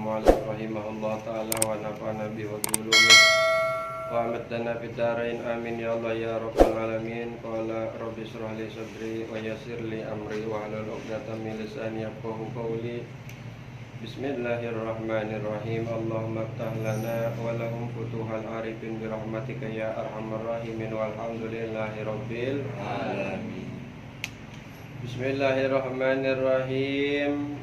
Malik rahimahullah ta'ala wa nafa'ana bihi wa bi ulumih wa amatna fid dharain amin ya Allah ya rabbal alamin. Qala rabbi shrah li sadri wa yassir li amri wa hlul 'uqdatam min lisani yafqahu qawli. Bismillahirrahmanirrahim. Allahumma iftah lana wa lahum futuhal arifin bi rahmatika ya arhamar rahimin walhamdulillahi rabbil alamin. Bismillahirrahmanirrahim.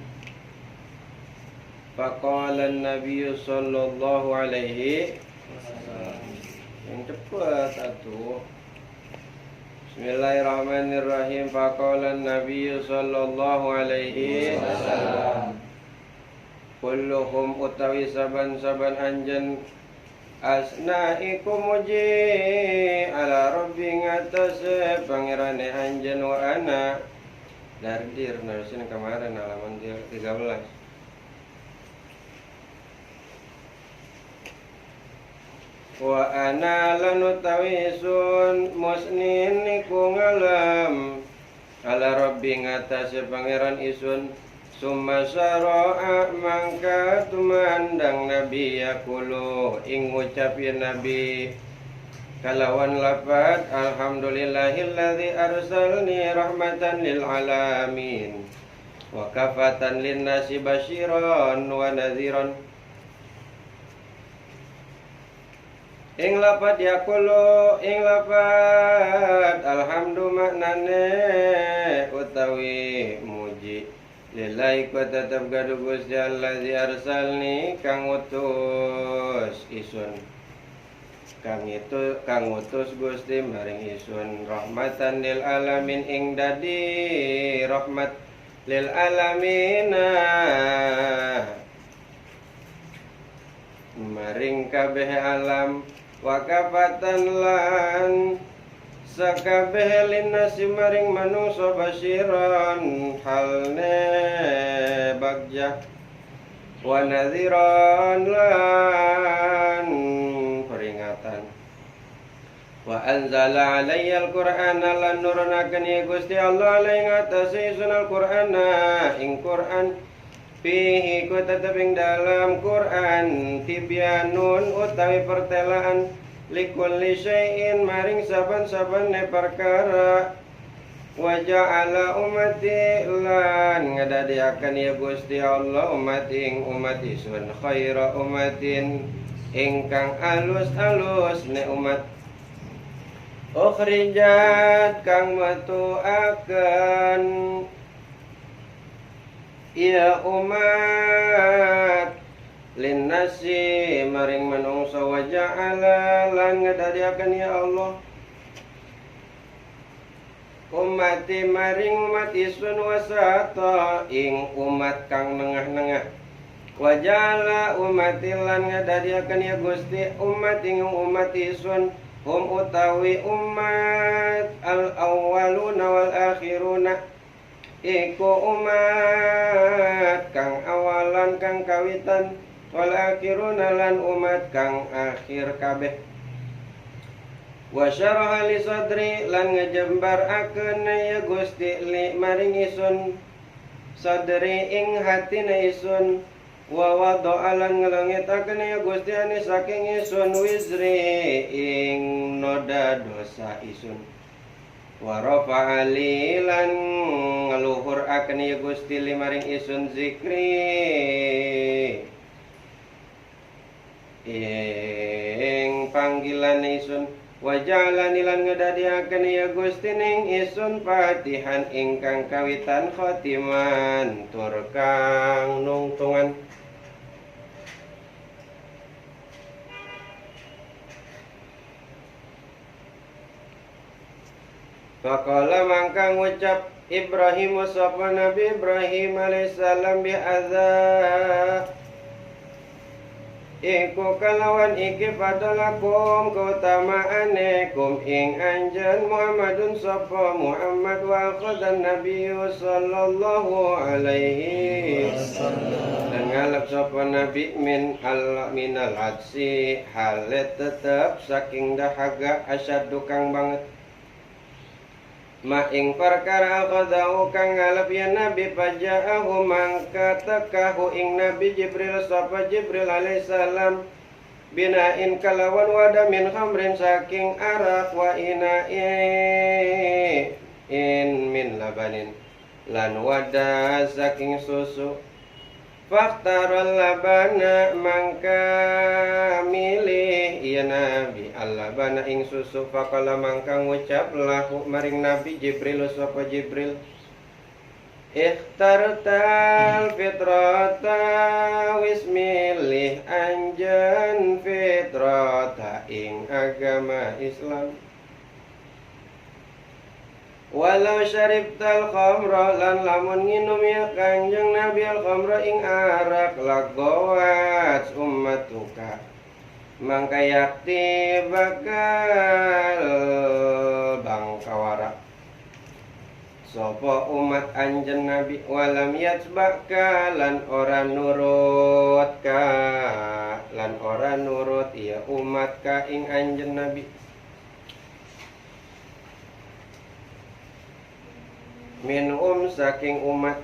Faqala an-nabiy sallallahu alaihi wasallam. Yang cepat atuh. Bismillahirrahmanirrahim. Faqala an-nabiy sallallahu alaihi wasallam. Kulluhum utawi saban-saban anjen asna'ikum muji ala rabbi ngatas pangirane anjen wa ana dardir narusin kemarin halaman 13. Wa ana lanutawi sun musnin niku ngalam ala rabbi ngatas pangeran isun. Summa syara'a mangka tumandang nabi yakulu ing ngucap ya nabi kalawan lafaz alhamdulillahilladzi arsalni rahmatan lil alamin wa kafatan lin nasi basyiran wa nadhiran. Ing lafaz yakulu ing lafaz alhamdu maknane utawi muji lillahi ku tetep gaduh Gusti allazi arsalni kang utus isun kang utus Gusti maring isun rahmatan lil alamin ing dadi rahmat lil alamina maring kabeh alam wa kafatan lan sakabeh linnasi maring manungsa basyiran halne bagja wa nadhiran lan peringatan. Wa anzala alayya al-Qur'ana lan nurunaken ya Gusti Allah ing atase isun al-Qur'ana ing Qur'an fihi ku tetep ing dalam Qur'an tibyanun utawi pertelaan likulli syai'in maring saban-sabane perkara wa ja'ala ummati lan ngadadiaken ya Gusti Allah umat ing umat isun khaira ummatin ingkang alus-alus ne umat ukhrijat kang metuaken ya umat linnasi maring manungsa wa ja'ala lan ngadadiaken ya Allah ummati maring umat isun wasata ing umat kang nengah-nengah wa ja'ala ummati lan ngadadiaken ya Gusti umat ing umat isun utawi umat al-awwaluna wal akhiruna iku umat kang awalan kang kawitan wal akhiruna lan umat kang akhir kabeh. Wa syaraha li sadri lan ngejembaraken ya Gusti li maring isun sadri ing hatine isun wa wada'a lan ngelengitaken ya Gusti ane saking isun wizri ing noda dosa isun wa rafa'a li lan ngeluhuraken ya Gusti li maring isun zikri ing panggilan isun wa ja'alani lan ngedadiaken ya Gusti ning isun patihan ingkang kawitan khotiman tur kang nungtungan. Faqala mangka ngucap Ibrahim sapa Nabi Ibrahim alaihissalam bi adza iku kalawan iki padalakum kautamaane kum ing anjen Muhammadun sapa Muhammad wa qadan Nabi sallallahu alaihi wasallam dan ngalap sapa Nabi minal adsi halet tetep saking dahaga asyadu kang banget ma ing perkara qadau kang ngalap ya nabi pajaahu mangka tekahu ing nabi Jibril sapa Jibril alaihissalam binain kalawan wada min khamrin saking arak wa in min labanin lan wada saking susu faktaral labana mangka milih iya nabi al-labana ing susu fakala mangka ngucap lahu maring nabi Jibril sapa Jibril ikhtartal fitrata wismilih anjan fitrata ing agama Islam walau syaribtal khamra lan lamun nginum ya kanjeng Nabi al khamra ing arak lagowat ummatuka mangka yakti bakal bangkawara sopo umat anjen Nabi walam yatsbaka lan ora nurut ya umat ka ing anjen Nabi minhum saking umat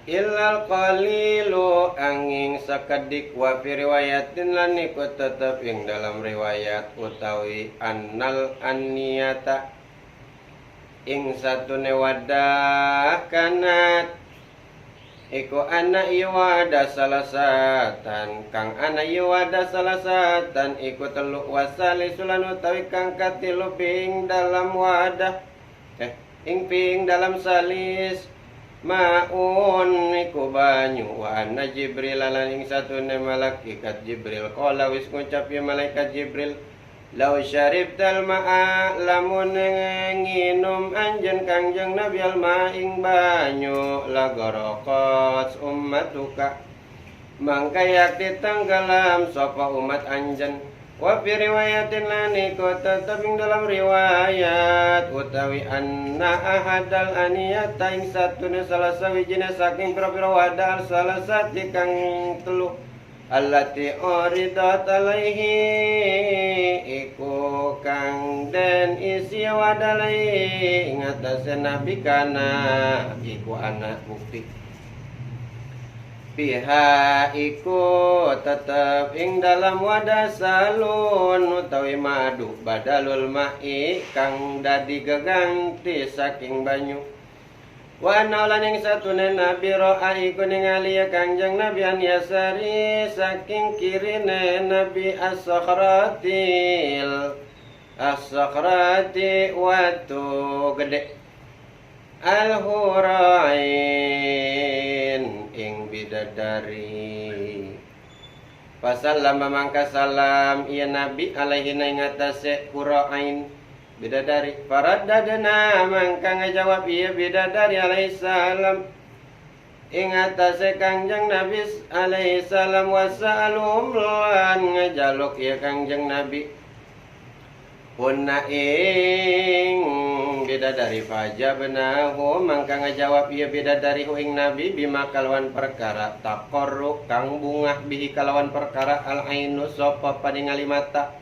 illal qalilu angin sakedik wa fi riwayatin lan iku tetep ing dalam riwayat utawi annal anniyata ing satune wadah kanat iku ana iwada salasatan kang ana iwada salasatan iku telu wasali sulan utawi kang katilu ping dalam wadah ping dalam salis maun iku banyu wa ana Jibril lan ing satune malaikat Jibril qala wis ngucap ya malaikat Jibril lau syaribtal ma'a lamun nginum anjen kangjeng Nabi al ma'ing banyu lagorokot ummatuka mangka yakti tenggelam sapa umat anjen wa fi riwayatin laniku tetep ing dalam riwayat utawi anna ahadal aniyata ing satune salah sawijine saking pira-pira wadal salah sati kang telu allati uridat alaihi iku kang den isi wadalai ing atase nabi kana iku anak bukti piha iku tetep ing dalam wadah salun utawi madu badalul ma'i kang dadi geganti saking banyu wa naulan ing satune nabi ro'a iku ningali kanjeng nabi an yasari saking kirine nabi as-sakhrati watu gede al-hurain ing bidadari pasallama mangka salam iya nabi alaihi ing atase hurain bidadari faraddadna mangka ngajawab iya bidadari alaihi salam ing atase kanjeng nabi alaihi salam wasa'alum lan ngajaluk iya kanjeng nabi punna ing bidadari fajabnahu mangka ngajawab iya bidadari hu ing nabi bima kalawan perkara taqarru kang bungah bihi kalawan perkara al ainu sapa paningali mata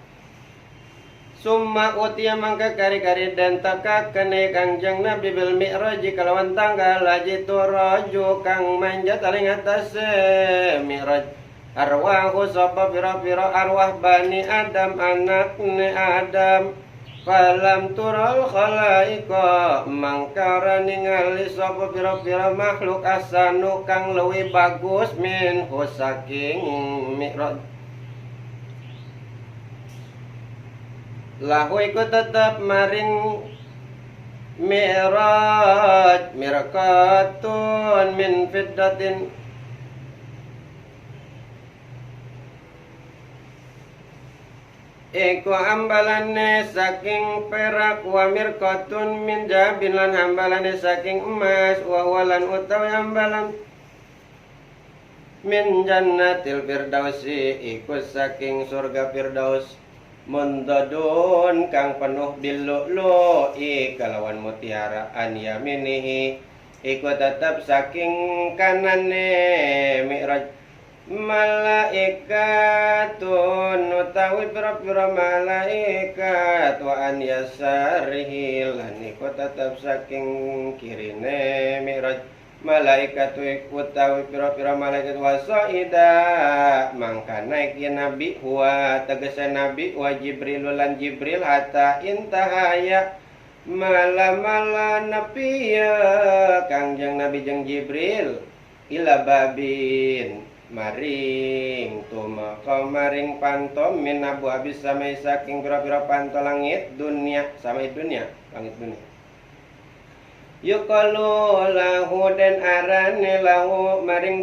summa utia mangka kari-kari dan takakene kanjeng nabi bil mi'raj kalawan tanggal laji turaju kang manjat aling atase mi'raj arwahu sapa pira-pira arwah bani Adam anakne Adam falam tural khalaika mangkara ningali sapa pira-pira makhluk asanu kang luwih bagus min saking mi'raj lahu iku tetep maring mi'raj mirqatun min fiddatin iku ambalane saking perak wa mirqatun min jabin lan ambalane saking emas wa walan utawi ambalan min jannatil firdausi iku saking surga firdaus Mundadun kang penuh billu'lu'i kalawan mutiara an yaminihi iku tetep saking kanane Mi'raj malaikatun utawi pira-pira malaikat wa an yasarihi lan iku tetep saking kirine Mi'raj malaikat utawi pira-pira malaikat wasaida mangka naik ya nabi wa tegese nabi wa jibril lan jibril hatta intahaya mala nepi ya kangjeng nabi jeung jibril ila babin maring tumaka maring pantom min abu habis samai saking pira-pira panto langit dunia samai dunia langit dunia yuqalu lahu dan arane lahu maring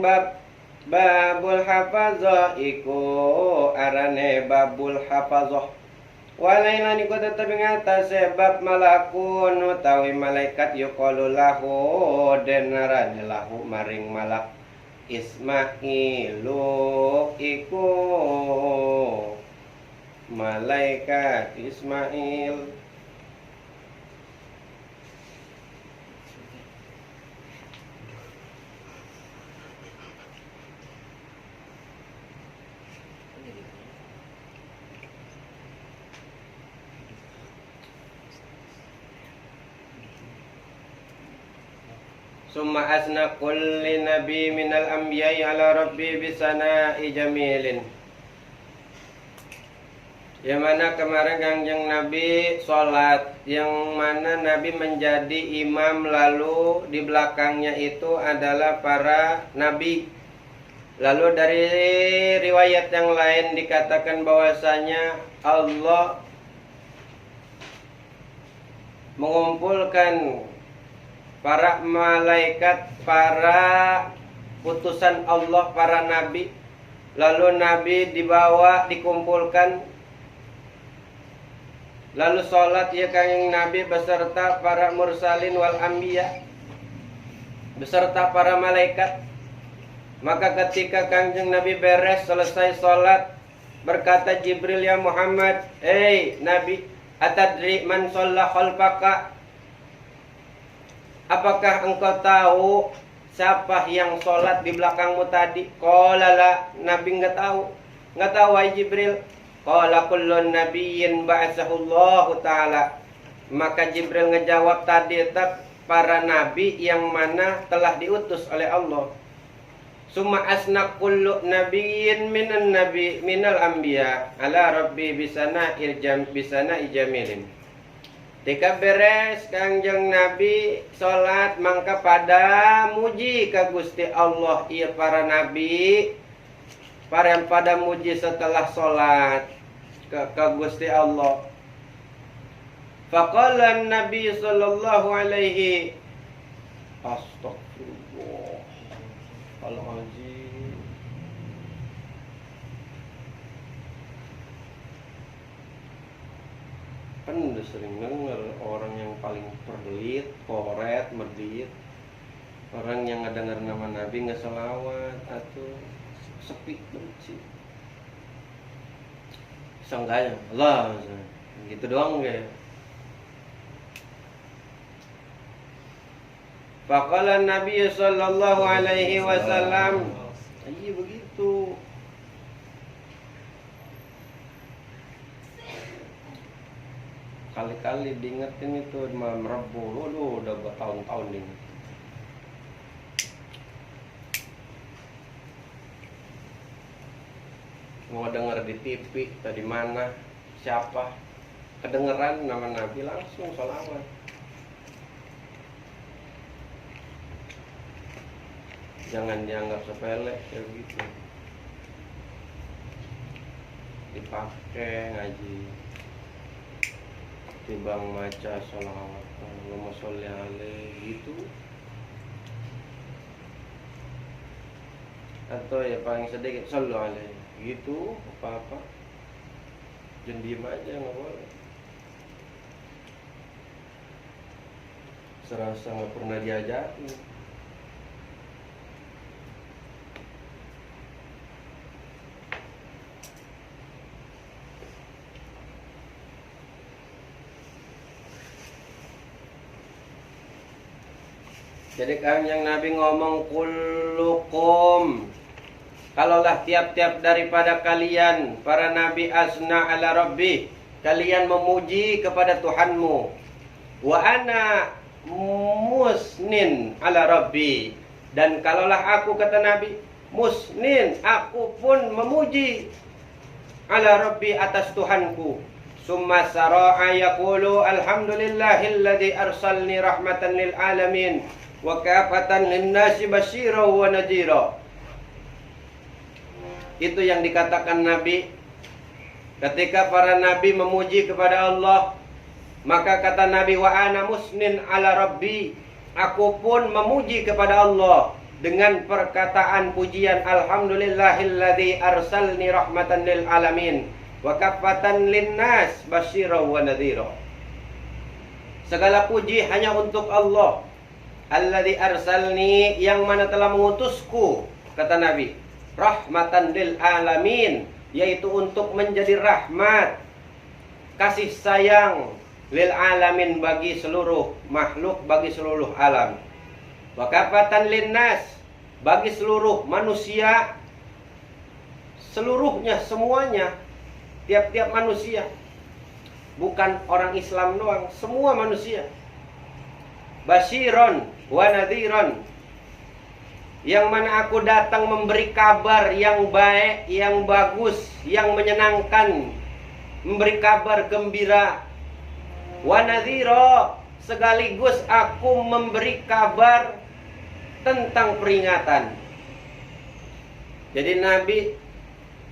babul hafazah iku arane babul hafazah walailan iku tetep ing atase bab malakun utawi malaikat yuqalu lahu dan arane lahu maring malak Ismailu iku malaikat Ismail Summa asna kulli nabi minal anbiya'i ala rabbi bisana'i jamilin. Yang mana kemarin kangjeng Nabi sholat, yang mana Nabi menjadi imam, lalu di belakangnya itu adalah para nabi. Lalu dari riwayat yang lain dikatakan bahwasanya Allah mengumpulkan para malaikat, para utusan Allah, para nabi. Lalu nabi dibawa, dikumpulkan. Lalu sholat ya kanjeng nabi beserta para mursalin wal anbiya, beserta para malaikat. Maka ketika kanjeng nabi beres selesai sholat, berkata Jibril, ya Muhammad, hey nabi, atadri man sholla khalfaka, apakah engkau tahu siapa yang sholat di belakangmu tadi? Qala la, Nabi enggak tahu. Enggak tahu wahai Jibril. Qala kullun nabiyyin ba'atsahullahu ta'ala. Maka Jibril ngejawab tadi tetap para nabi yang mana telah diutus oleh Allah. Summa asna kullu nabiyyin minal anbiya ala rabbi bisana ijamilin. Ketika beres kanjeng Nabi sholat, mangka pada muji ka Gusti Allah ia para nabi, pada muji setelah sholat ke Gusti Allah. Faqala Nabi sallallahu alaihi astagfirullahaladzim. Kan udah sering denger orang yang paling perlit, koret, medit, orang yang ngedenger nama Nabi nggak selawat atau sepi benci. Seenggaknya Allah gitu doang ya. Faqala Nabi sallallahu alaihi wasallam, iya begitu. Kali-kali diingetin itu malam Rabu, lu udah bertahun-tahun diingetin. Mau denger di TV tadi mana, siapa, kedengeran nama Nabi langsung sholawat. Jangan dianggap sepele kayak gitu. Dipakai ngaji. Timbang maca sholawat Allahumma sholli alaihi gitu. Atau ya paling sedikit sholli alaihi gitu, apa-apa jangan diem aja, nggak boleh serasa nggak pernah diajarin. Jadi Kanjeng Nabi ngomong kullukum, kalaulah tiap-tiap daripada kalian para nabi asna ala rabbi, kalian memuji kepada Tuhanmu. Wa ana musnin ala rabbi, dan kalaulah aku, kata Nabi, musnin, aku pun memuji ala rabbi, atas Tuhanku. Summa sara'a yaqulu alhamdulillahilladzi arsalni rahmatan lil alamin wa kafatan linnasi basyira wa nadhira. Itu yang dikatakan Nabi ketika para nabi memuji kepada Allah. Maka kata Nabi, wa ana musnin ala rabbi, aku pun memuji kepada Allah dengan perkataan pujian alhamdulillahilladzi arsalni rahmatan lil alamin wa kafatan linnas basyira wa nadhira. Segala puji hanya untuk Allah, alladzi arsalni, yang mana telah mengutusku, kata Nabi, rahmatan lil alamin, yaitu untuk menjadi rahmat, kasih sayang, lil alamin, bagi seluruh makhluk, bagi seluruh alam. Wa kafatan linnas, bagi seluruh manusia, seluruhnya, semuanya, tiap-tiap manusia, bukan orang Islam doang, semua manusia. Basyiron wa nadhiron, yang mana aku datang memberi kabar yang baik, yang bagus, yang menyenangkan, memberi kabar gembira. Wa nadhira, sekaligus aku memberi kabar tentang peringatan. Jadi Nabi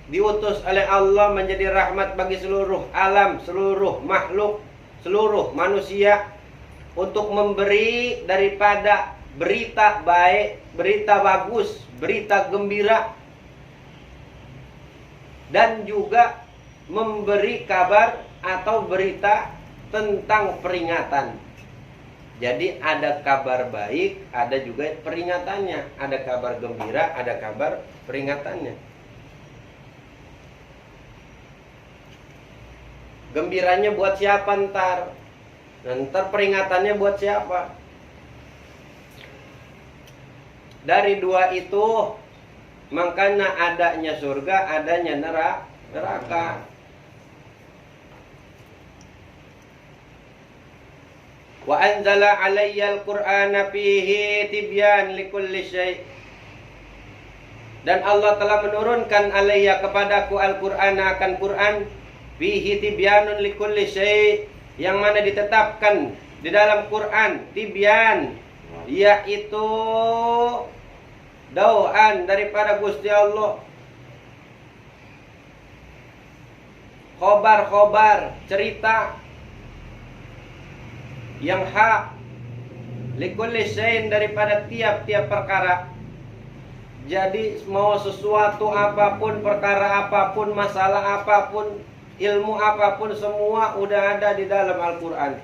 diutus oleh Allah menjadi rahmat bagi seluruh alam, seluruh makhluk, seluruh manusia, untuk memberi daripada berita baik, berita bagus, berita gembira, dan juga memberi kabar atau berita tentang peringatan. Jadi ada kabar baik, ada juga peringatannya, ada kabar gembira, ada kabar peringatannya. Gembiranya buat siapa ntar? Ntar peringatannya buat siapa? Dari dua itu makanya adanya surga, adanya neraka. Wa anzala 'alayyal qur'ana fihi tibyan likulli syai'. Dan Allah telah menurunkan alayya kepadaku Al-Qur'ana, akan Qur'an, fihi tibyanun likulli syai', yang mana ditetapkan di dalam Qur'an tibyan, yaitu dauan daripada Gusti Allah, khobar-khobar, cerita yang hak, likulli syai'in, daripada tiap-tiap perkara. Jadi mau sesuatu apapun, perkara apapun, masalah apapun, ilmu apapun, semua udah ada di dalam Al-Quran.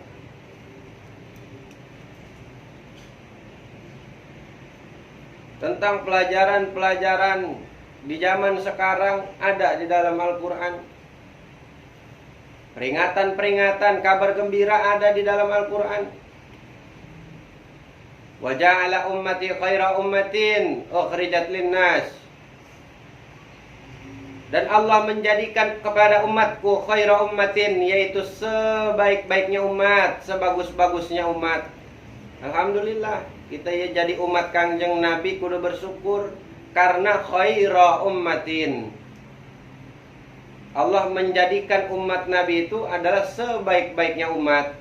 Tentang pelajaran-pelajaran di zaman sekarang ada di dalam Al-Quran. Peringatan-peringatan, kabar gembira ada di dalam Al-Quran. Wa ja'ala ummati khaira ummatin ukhrijat linnas. Dan Allah menjadikan kepada umatku khaira ummatin, yaitu sebaik-baiknya umat, sebagus-bagusnya umat. Alhamdulillah, kita ya jadi umat Kangjeng Nabi kudu bersyukur karena khaira ummatin. Allah menjadikan umat Nabi itu adalah sebaik-baiknya umat,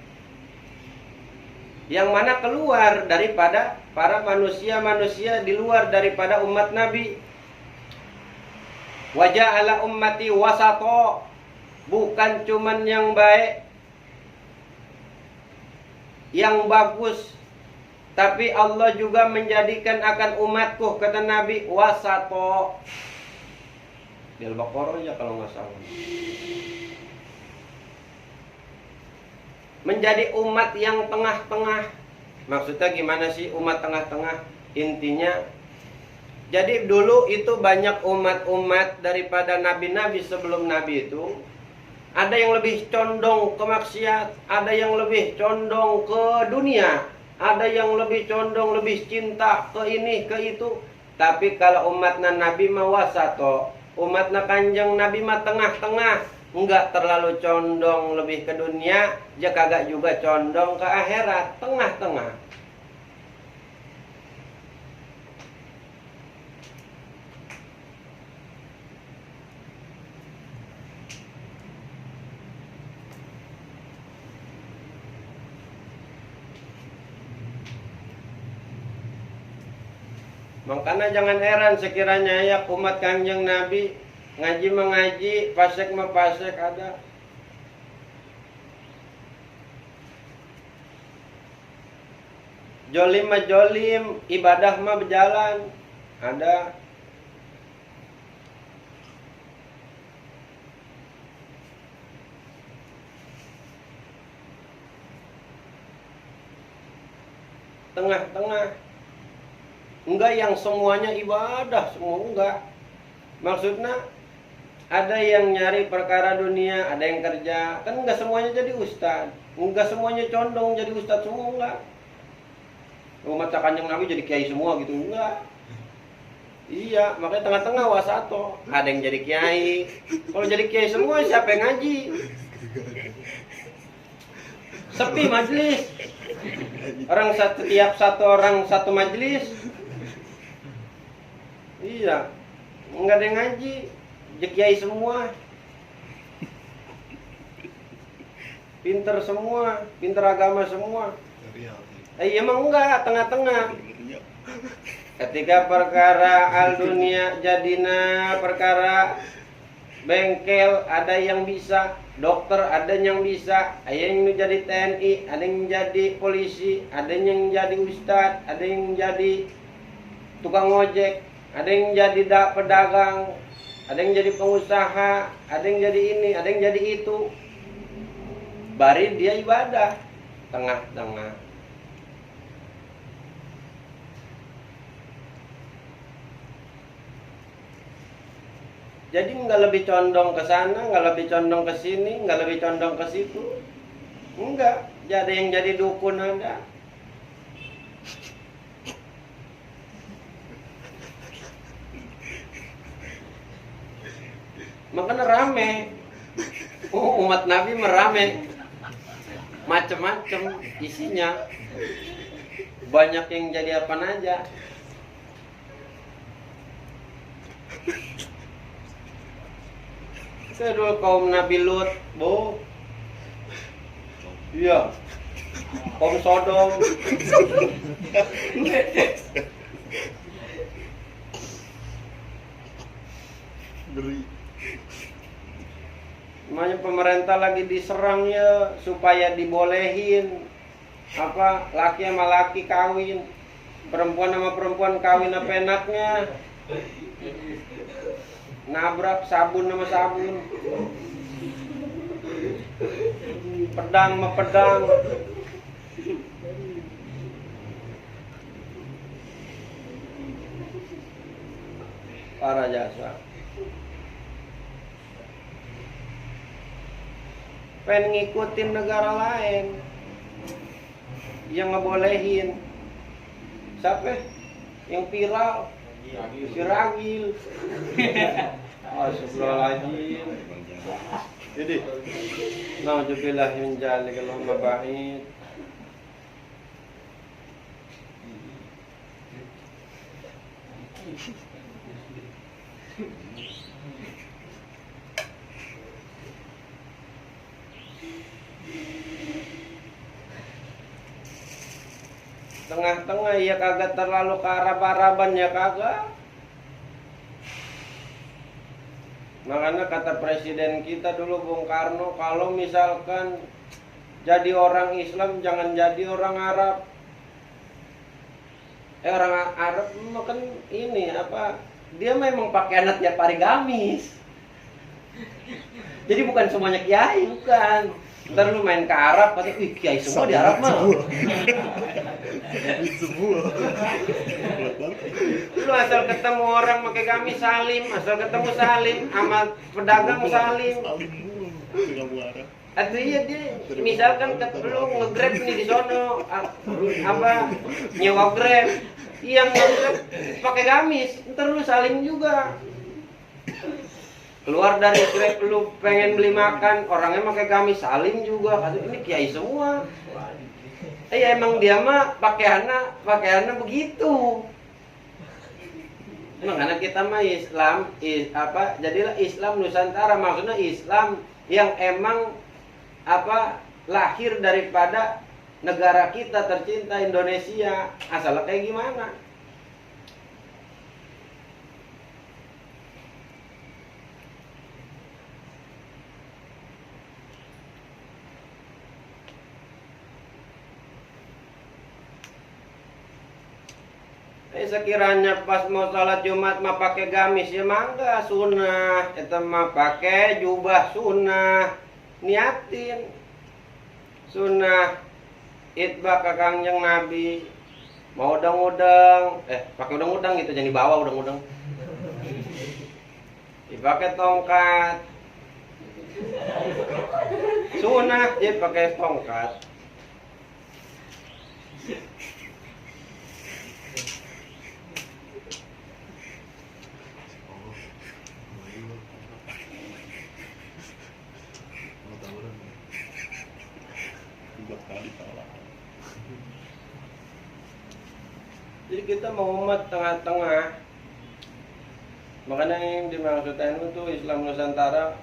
yang mana keluar daripada para manusia-manusia di luar daripada umat Nabi. Wa ja'ala ummati wasato, bukan cuman yang baik, yang bagus, tapi Allah juga menjadikan akan umatku, kata Nabi, wasato. Di Al-Baqarah ya kalau nggak salah. Menjadi umat yang tengah-tengah. Maksudnya gimana sih umat tengah-tengah? Intinya, jadi dulu itu banyak umat-umat daripada nabi-nabi sebelum Nabi itu. Ada yang lebih condong ke maksiat, ada yang lebih condong ke dunia. Ada yang lebih condong, lebih cinta ke ini, ke itu. Tapi kalau umatnya Nabi mah wasato, umatnya Kanjeng Nabi mah tengah-tengah. Enggak terlalu condong lebih ke dunia, dia kagak juga condong ke akhirat, tengah-tengah. Makanya jangan heran sekiranya ya umat Kanjeng Nabi ngaji mengaji, fasik mapasik ada. Jolim mah jolim, ibadah mah berjalan. Ada. Tengah-tengah. Enggak yang semuanya ibadah, semua enggak. Maksudnya ada yang nyari perkara dunia, ada yang kerja. Kan enggak semuanya jadi ustad, enggak semuanya condong jadi ustad semua, enggak. Umat Kanjeng Nabi jadi kiai semua gitu, enggak. Iya, makanya tengah-tengah wasato. Ada yang jadi kiai. Kalau jadi kiai semua siapa yang ngaji? Sepi majelis. Orang setiap satu orang satu majelis. Iya, enggak ada yang ngaji, jekiai semua, pinter semua, pinter agama semua. Emang enggak, tengah-tengah. Ketika perkara al dunia jadina, perkara bengkel ada yang bisa, dokter ada yang bisa, ada yang jadi TNI, ada yang jadi polisi, ada yang jadi ustadz, ada yang jadi tukang ojek. Ada yang jadi pedagang, ada yang jadi pengusaha, ada yang jadi ini, ada yang jadi itu. Bari dia ibadah, tengah-tengah. Jadi nggak lebih condong ke sana, nggak lebih condong ke sini, nggak lebih condong ke situ. Enggak, ada yang jadi dukun ada. Makanya rame. Umat Nabi merame. Macam-macam isinya. Banyak yang jadi apa aja. Saya dulu kaum Nabi Lut, Bu. Iya. Kaum Sodom. Makanya pemerintah lagi diserang ya supaya dibolehin apa laki sama laki kawin, perempuan sama perempuan kawin apa enaknya, nabrak sabun sama sabun, pedang sama pedang. Para jasa. Pengen ngikutin negara lain yang ngebolehin. Siapa? Yang viral. Si Ragil. Astagfirullahaladzim. Jadi, na'udzubillah min zalikal maba'id. Tengah-tengah ya kagak terlalu ke Arab-Araban ya kagak. Makanya kata presiden kita dulu Bung Karno, kalau misalkan jadi orang Islam jangan jadi orang Arab. Orang Arab kan ini apa? Dia memang pakaiannya tiap hari gamis. Jadi bukan semuanya kiai, bukan. Ntar lu main ke Arab, kata, wih kiai semua di Arab mah. Lu asal ketemu orang pakai gamis salim, asal ketemu salim, sama pedagang salim. Atau iya dia misalkan lu nge-grab nih di sono apa nyewa grab yang nge-grab pakai gamis, ntar lu saling juga. Keluar dari grab lu pengen beli makan, orangnya pakai gamis saling juga. Kata ini kiai semua. Emang dia mah pakaiannya begitu. Makanya kita mah Islam jadilah Islam Nusantara, maksudnya Islam yang emang lahir daripada negara kita tercinta Indonesia. Asalnya kayak gimana? Sekiranya pas mau sholat Jumat mah pakai gamis ya mangga sunnah, itu mah pakai jubah sunnah, niatin sunnah itbah ka Kangjeng Nabi. Mau udang-udang pakai udang-udang gitu, jangan dibawa udang-udang, dipakai tongkat sunnah ya pakai tongkat. Jadi kita mau umat tengah-tengah. Makanya yang dimaksudkan itu Islam Nusantara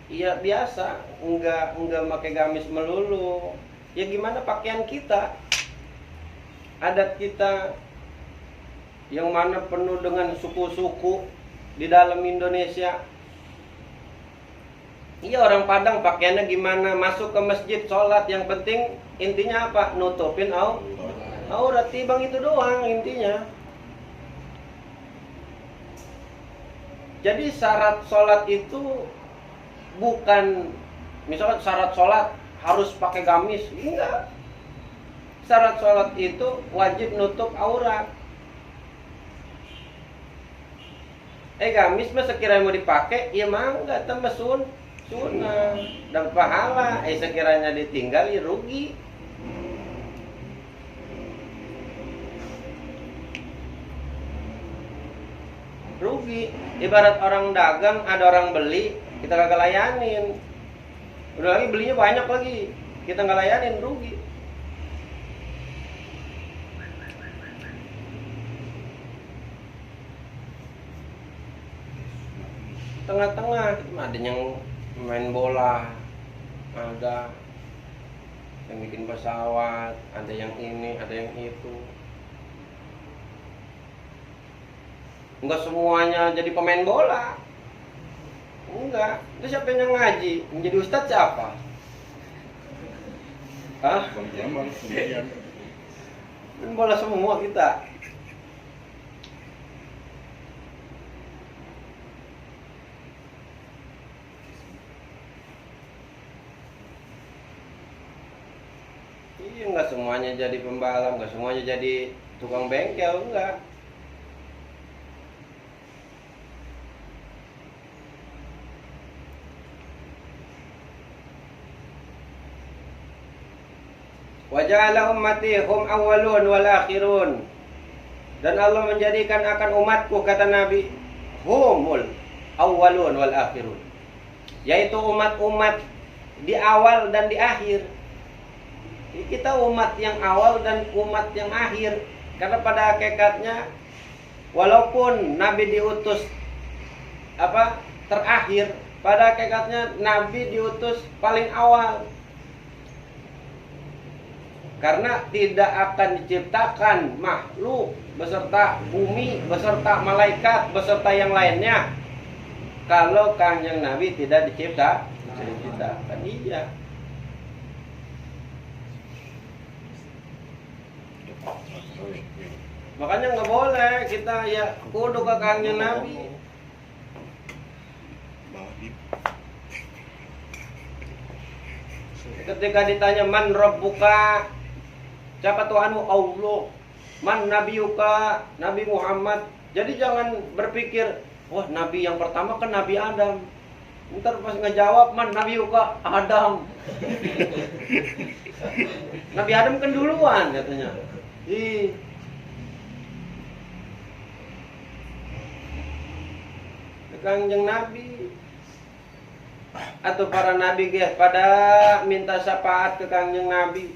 iya biasa, enggak pakai gamis melulu. Ya gimana pakaian kita, adat kita yang mana penuh dengan suku-suku di dalam Indonesia. Iya, orang Padang pakaiannya gimana, masuk ke masjid sholat, yang penting intinya apa? Nutupin aurat, tibang itu doang intinya. Jadi syarat sholat itu bukan misalkan syarat sholat harus pakai gamis, enggak. Syarat sholat itu wajib nutup aurat. Gamis mah sekiranya mau dipakai, ya mangga tambah sunnah dan pahala. Sekiranya ditinggal ya rugi. Rugi. Ibarat orang dagang, ada orang beli, kita kagak layanin. Udah lagi belinya banyak lagi, kita nggak layanin, rugi. Tengah-tengah ada yang main bola, ada yang bikin pesawat, ada yang ini, ada yang itu. Enggak semuanya jadi pemain bola. Enggak. Itu siapa yang ngaji? Menjadi ustadz siapa? Main bola semua kita. Iya, enggak semuanya jadi pembalap, enggak semuanya jadi tukang bengkel, enggak. Waja'ala ummati hum awwalun wal akhirun. Dan Allah menjadikan akan umatku, kata Nabi, humul awwalun wal akhirun, yaitu umat-umat di awal dan di akhir. Kita umat yang awal dan umat yang akhir. Karena pada hakikatnya walaupun Nabi diutus terakhir, pada hakikatnya Nabi diutus paling awal. Karena tidak akan diciptakan makhluk beserta bumi, beserta malaikat, beserta yang lainnya kalau Kanjeng Nabi tidak diciptakan. Iya. Makanya nggak boleh kita ya kudu ke Kanjeng Nabi. Ketika ditanya man rabbuka, siapa Tuhanmu? Allah. Man nabiyuka, Nabi Muhammad. Jadi jangan berpikir, wah Nabi yang pertama kan Nabi Adam. Ntar pas ngejawab man Nabi Yuka Adam. Nabi Adam kan duluan katanya. Ih. Kangjeng Nabi atau para nabi guys pada minta syafaat ke Kangjeng Nabi.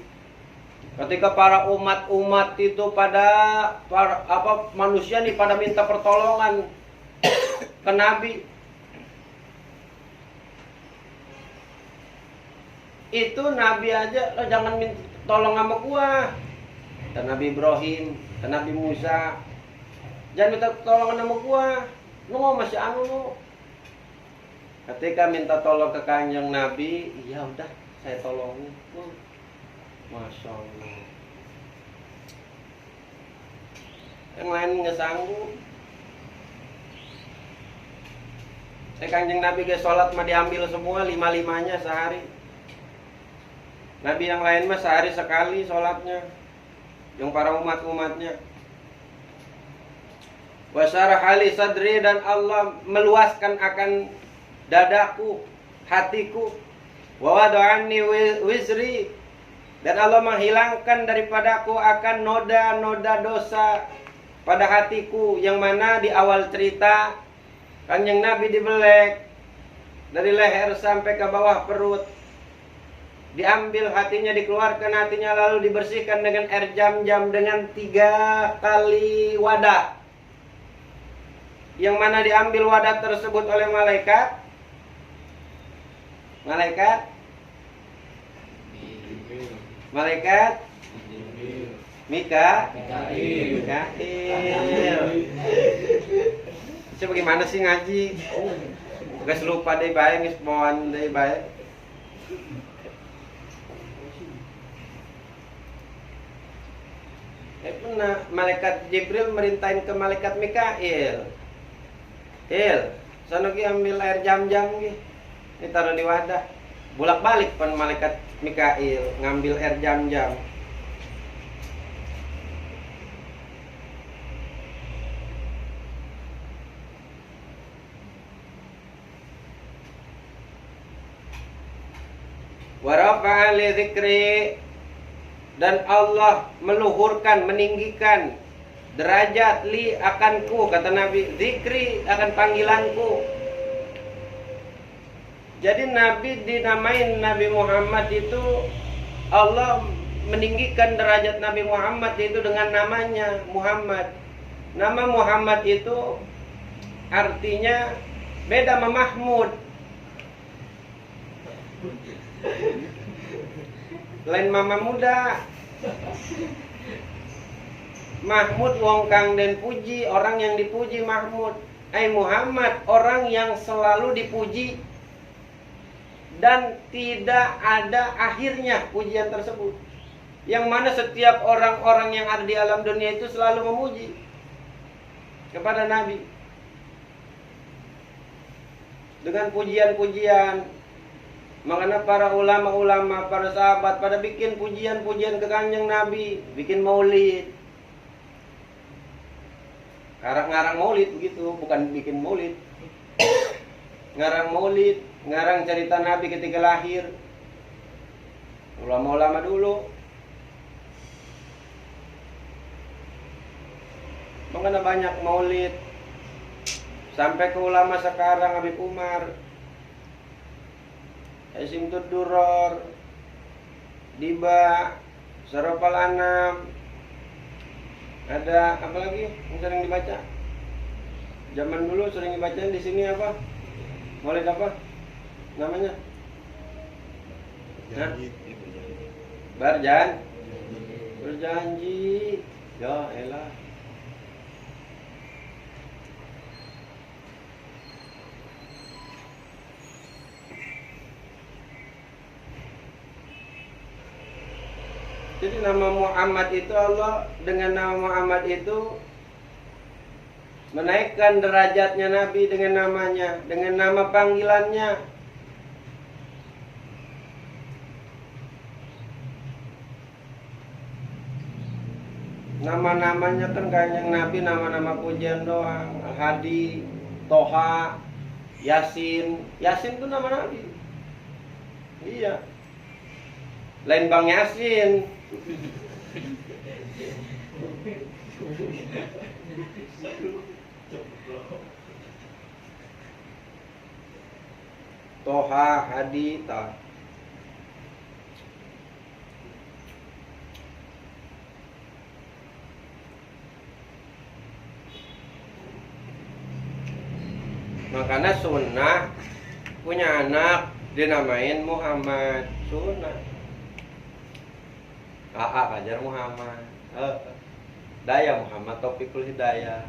Ketika para umat itu pada manusia nih pada minta pertolongan ke Nabi. Itu Nabi aja lo jangan minta tolong sama gua. Dan Nabi Ibrahim, dan Nabi Musa. Jangan minta tolong sama gua. Lu mau masih anu lu. Ketika minta tolong ke Kanjeng Nabi, ya udah saya tolongin. Masya Allah. Yang lain nggak sanggup. Kanjeng Nabi ke sholat mah diambil semua 5-5-nya sehari. Nabi yang lain mah sehari sekali sholatnya. Yang para umat-umatnya. Wasyarah ali sadri, dan Allah meluaskan akan dadaku, hatiku. Wa wada'anni wizri, dan Allah menghilangkan daripadaku akan noda-noda dosa pada hatiku, yang mana di awal cerita Kanjeng Nabi dibelek dari leher sampai ke bawah perut. Diambil hatinya, dikeluarkan hatinya, lalu dibersihkan dengan air jam-jam dengan 3 kali wadah. Yang mana diambil wadah tersebut oleh malaikat. Malaikat Mikail. Itu bagaimana sih ngaji? Guys lupa deh bae, geus moan deh bae. Pernah malaikat Jibril merintahin ke malaikat Mikail. Sono ki ambil air jam-jam ki. Ditaruh di wadah. Bolak-balik pan malaikat Mikail ngambil air jam-jam. Wa rafa'a li dzikri, dan Allah meluhurkan, meninggikan derajat li akanku, kata Nabi, zikri akan panggilanku. Jadi Nabi dinamain Nabi Muhammad itu, Allah meninggikan derajat Nabi Muhammad itu dengan namanya Muhammad. Nama Muhammad itu artinya beda sama Mahmud. Lain mama muda. Mahmud wong kang den puji, orang yang dipuji Mahmud. Muhammad, orang yang selalu dipuji dan tidak ada akhirnya pujian tersebut. Yang mana setiap orang-orang yang ada di alam dunia itu selalu memuji kepada Nabi dengan pujian-pujian. Makanya para ulama-ulama, para sahabat pada bikin pujian-pujian ke Kanjeng Nabi, bikin maulid. Ngarang maulid begitu, bukan bikin maulid. Ngarang maulid, ngarang cerita Nabi ketika lahir. Ulama-ulama dulu. Makanya banyak maulid. Sampai ke ulama sekarang, Habib Umar, Hasim Tuduror, Diba, Sarafal Anam. Ada apa lagi yang sering dibaca? Zaman dulu sering dibaca di sini apa? Maulid apa? Namanya? Berjanji. Ya elah. Jadi nama Muhammad itu, Allah dengan nama Muhammad itu menaikkan derajatnya Nabi dengan namanya, dengan nama panggilannya. Nama-namanya kan Kanjeng Nabi nama-nama pujian doang. Al-Hadi, Toha, Yasin. Yasin itu nama Nabi. Iya. Lain Bang Yasin. Toha Hadita. Makanya sunnah punya anak dinamain Muhammad, sunnah. Fajar Muhammad, Daya Muhammad Taufikul Hidayah.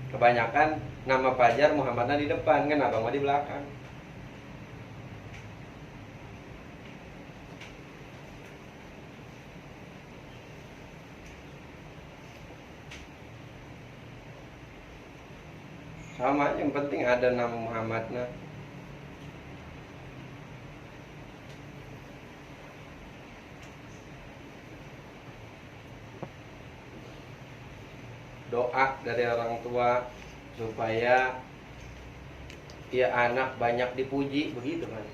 Kebanyakan nama Fajar Muhammadnya di depan, kan abang mah di belakang. Sama, yang penting ada nama Muhammadnya. Doa dari orang tua supaya ya anak banyak dipuji, begitu kan.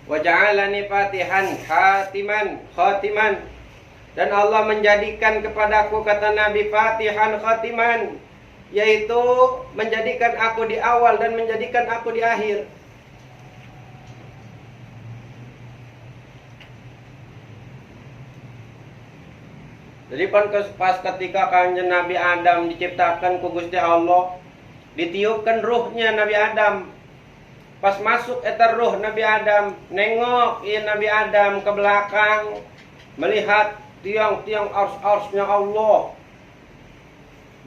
Wa ja'alani fatihan khatiman. Dan Allah menjadikan kepadaku, kata Nabi, fatihan khatiman, yaitu menjadikan aku di awal dan menjadikan aku di akhir. Jadi pas ketika kanjeng Nabi Adam diciptakan ku Gusti Allah, ditiupkan ruhnya Nabi Adam. Pas masuk eta ruh Nabi Adam, nengok ya Nabi Adam ke belakang, melihat tiang-tiang ars-arsnya Allah,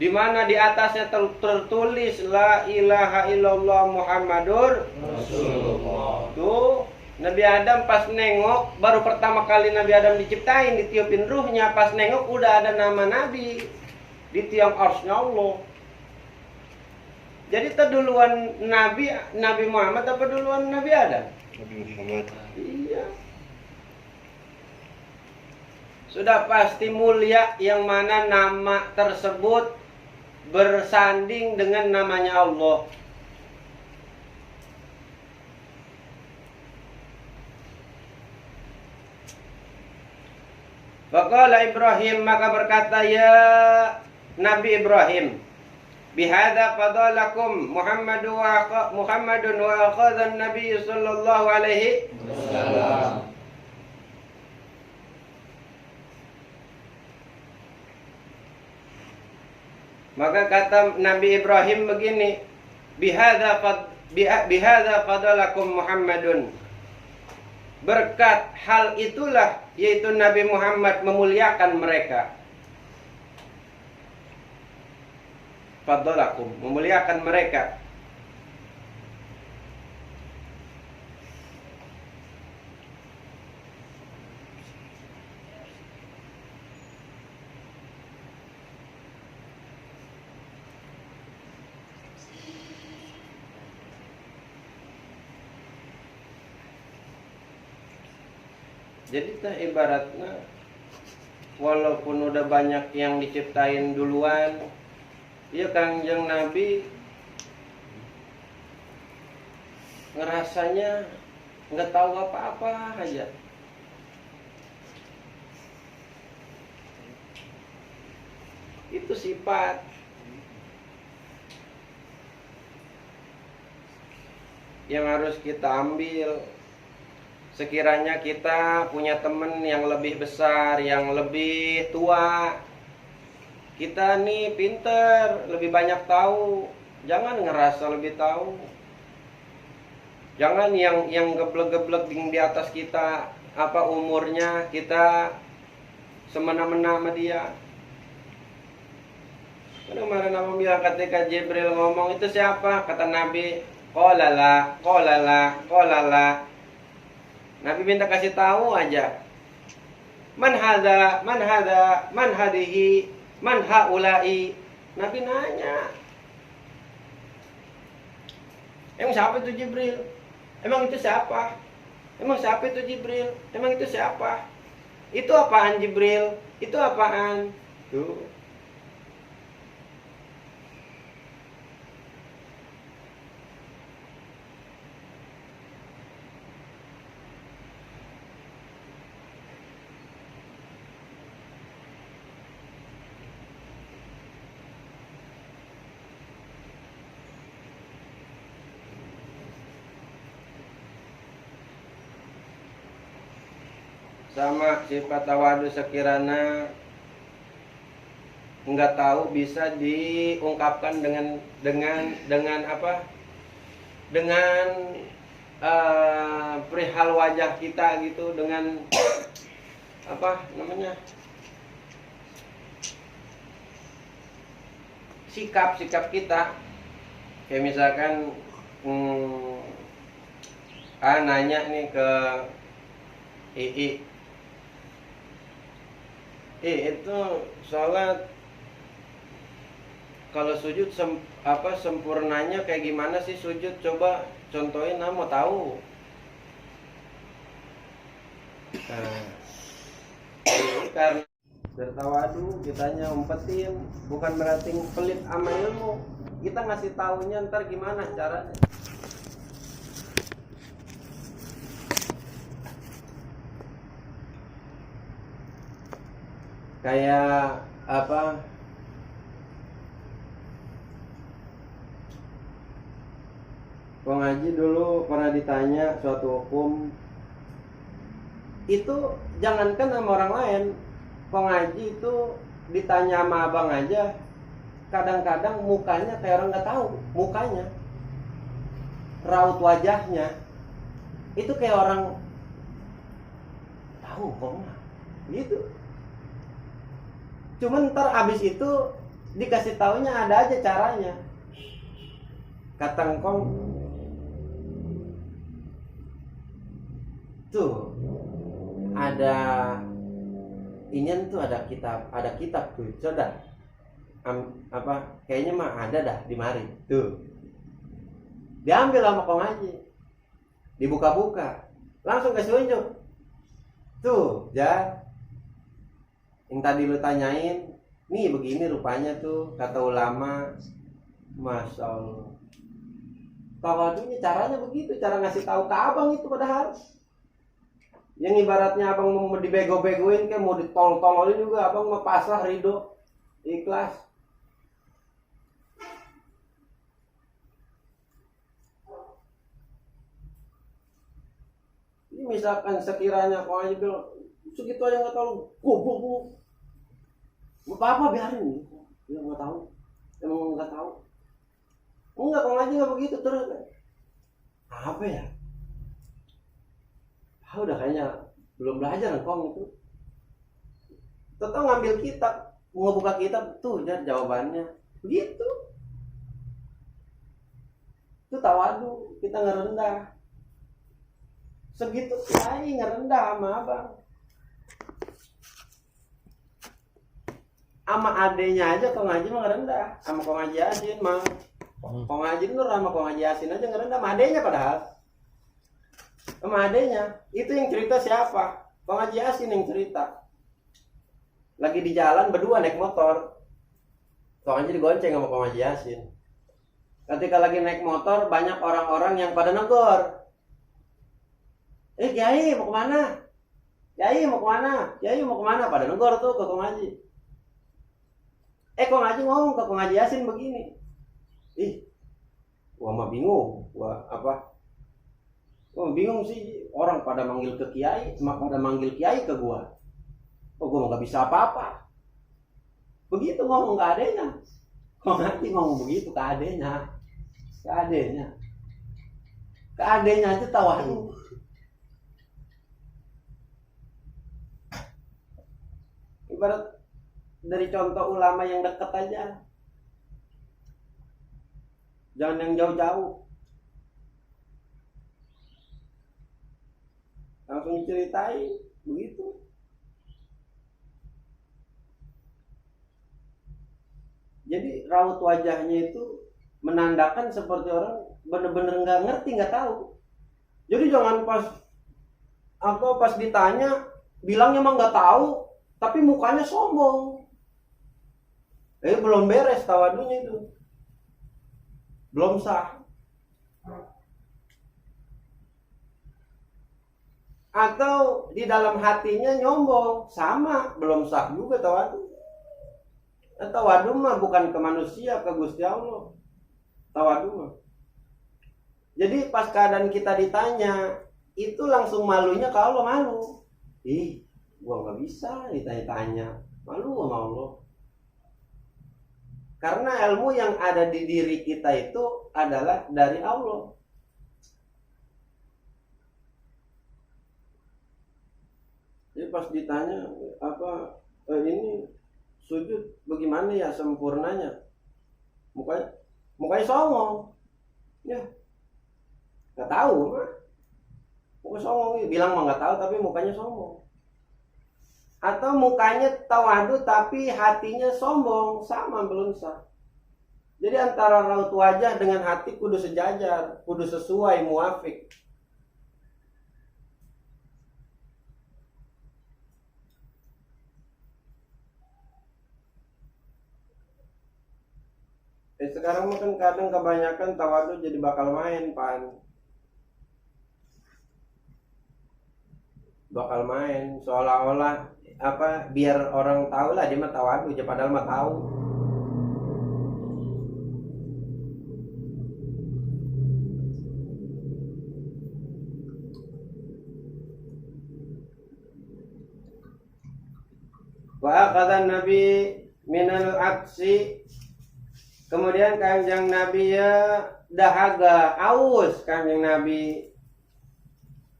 di mana di atasnya tertulis la ilaha illallah Muhammadur Rasulullah. Tuh Nabi Adam pas nengok, baru pertama kali Nabi Adam diciptain, ditiupin ruhnya, pas nengok udah ada nama Nabi di tiang arsnya Allah. Jadi terduluan Nabi Muhammad apa duluan Nabi Adam? Nabi Muhammad. Iya. Sudah pasti mulia yang mana nama tersebut bersanding dengan namanya Allah. Faqala Ibrahim, maka berkata ya Nabi Ibrahim, bihadza fadalakum Muhammadun wa akhadha an-nabiy sallallahu alaihi wasallam. Maka kata Nabi Ibrahim begini, bihadza fadalakum Muhammadun. Berkat hal itulah, yaitu Nabi Muhammad memuliakan mereka. Fadalakum, memuliakan mereka. Jadi teh ibaratnya walaupun udah banyak yang diciptain duluan, ya Kangjeng Nabi ngerasanya nggak tahu apa-apa aja. Itu sifat yang harus kita ambil. Sekiranya kita punya teman yang lebih besar, yang lebih tua, kita nih pinter, lebih banyak tahu, jangan ngerasa lebih tahu. Jangan yang geblek-geblek di atas kita, apa umurnya, kita semena-mena sama dia. Kemarin Nabi bilang ketika Jibril ngomong, itu siapa? Kata Nabi, qolala. Nabi minta kasih tahu aja. Man hadihi, man haulai. Nabi nanya. Emang siapa itu Jibril? Emang itu siapa? Emang siapa itu Jibril? Emang itu siapa? Itu apaan Jibril? Itu apaan? Tuh. Sama sifat tawadu sekiranya nggak tahu bisa diungkapkan dengan apa? Dengan perihal wajah kita gitu, dengan apa namanya? Sikap kita. Kayak misalkan nanya nih ke Ii, itu sholat kalau sujud sempurnanya kayak gimana sih sujud, coba contohin, mau tahu. Nah, ini karena bertawadu kitanya umpetin, bukan berarti pelit sama ilmu. Kita ngasih taunya ntar gimana caranya. Kayak apa? Pengaji dulu pernah ditanya suatu hukum. Itu jangankan sama orang lain, pengaji itu ditanya sama abang aja, kadang-kadang mukanya kayak orang nggak tahu, mukanya, raut wajahnya itu kayak orang tahu kok nggak, gitu. Cuman ntar abis itu dikasih taunya ada aja caranya. Kata engkong tuh ada inian tuh, ada kitab tuh, sudah kayaknya mah ada dah di mari tuh, diambil sama kong haji, dibuka-buka, langsung kasih unjuk tuh, yang tadi lu tanyain, nih begini rupanya tuh kata ulama. Masya Allah, tawadunya caranya begitu, cara ngasih tahu ke abang itu. Padahal yang ibaratnya abang mau dibego-begoin, kayak mau ditol-tololin juga abang mau pasrah, ridho, ikhlas. Ini misalkan sekiranya kau aja bilang segitu aja nggak tahu, goblok, apa biarin, dia nggak tahu, emang nggak tahu. Enggak, kau aja nggak begitu terus. Apa ya? Udah kayaknya belum belajar engkong itu. Tetap ngambil kitab, ngebuka kitab tuh jawabannya begitu. Itu tawadu, kita ngerendah. Segitu kiai ngerendah sama abang, sama adenya aja kong ngaji mah ngerendah, sama kong ngaji Yasin mah. Kong ngaji Nur sama kong ngaji Yasin aja ngerendah, sama adenya padahal. Sama adenya, itu yang cerita siapa? Kong Haji Yasin yang cerita. Lagi di jalan berdua naik motor, Kong Haji digonceng sama Kong Haji Yasin. Ketika lagi naik motor, banyak orang-orang yang pada negor. Kiai mau kemana? Kiai mau kemana? Kiai mau kemana? Pada negor tuh ke Kong Haji. Kong Haji ngomong ke Kong Haji Yasin begini. Gua mah bingung, gua bingung sih, orang pada manggil ke kiai, pada manggil kiai ke gua. Gua nggak bisa apa-apa. Begitu ngomong ke adenya. Kok nanti ngomong begitu ke adenya. Ke adenya aja tawadu. Ibarat dari contoh ulama yang dekat aja. Jangan yang jauh-jauh. Langsung ceritain begitu. Jadi raut wajahnya itu menandakan seperti orang bener-bener nggak ngerti, nggak tahu. Jadi jangan pas Apa pas ditanya bilangnya emang nggak tahu, tapi mukanya sombong. Belum beres tawadunya itu, belum sah. Atau di dalam hatinya nyombong, sama, belum sah juga tawadu. Tawadu mah bukan ke manusia, ke Gusti Allah. Tawadu mah. Jadi pas keadaan kita ditanya, itu langsung malunya kalau malu. Gua nggak bisa ditanya-tanya, malu sama Allah. Karena ilmu yang ada di diri kita itu adalah dari Allah. Jadi pas ditanya ini sujud bagaimana ya sempurnanya, mukanya songong, ya nggak tahu mah. Muka songong, bilang mah nggak tahu tapi mukanya sombong. Atau mukanya tawadu tapi hatinya sombong, sama belum sah. Jadi antara raut wajah dengan hati kudu sejajar, kudu sesuai, muafik. Sekarang mah kan kadang kebanyakan tawadu jadi bakal main, Pan. Bakal main seolah-olah biar orang tahu lah dia mah tawadu aja, padahal mah tahu. Wa akhadhan Nabi minal aksi, kemudian Kanjeng Nabi ya dahaga, aus Kanjeng Nabi.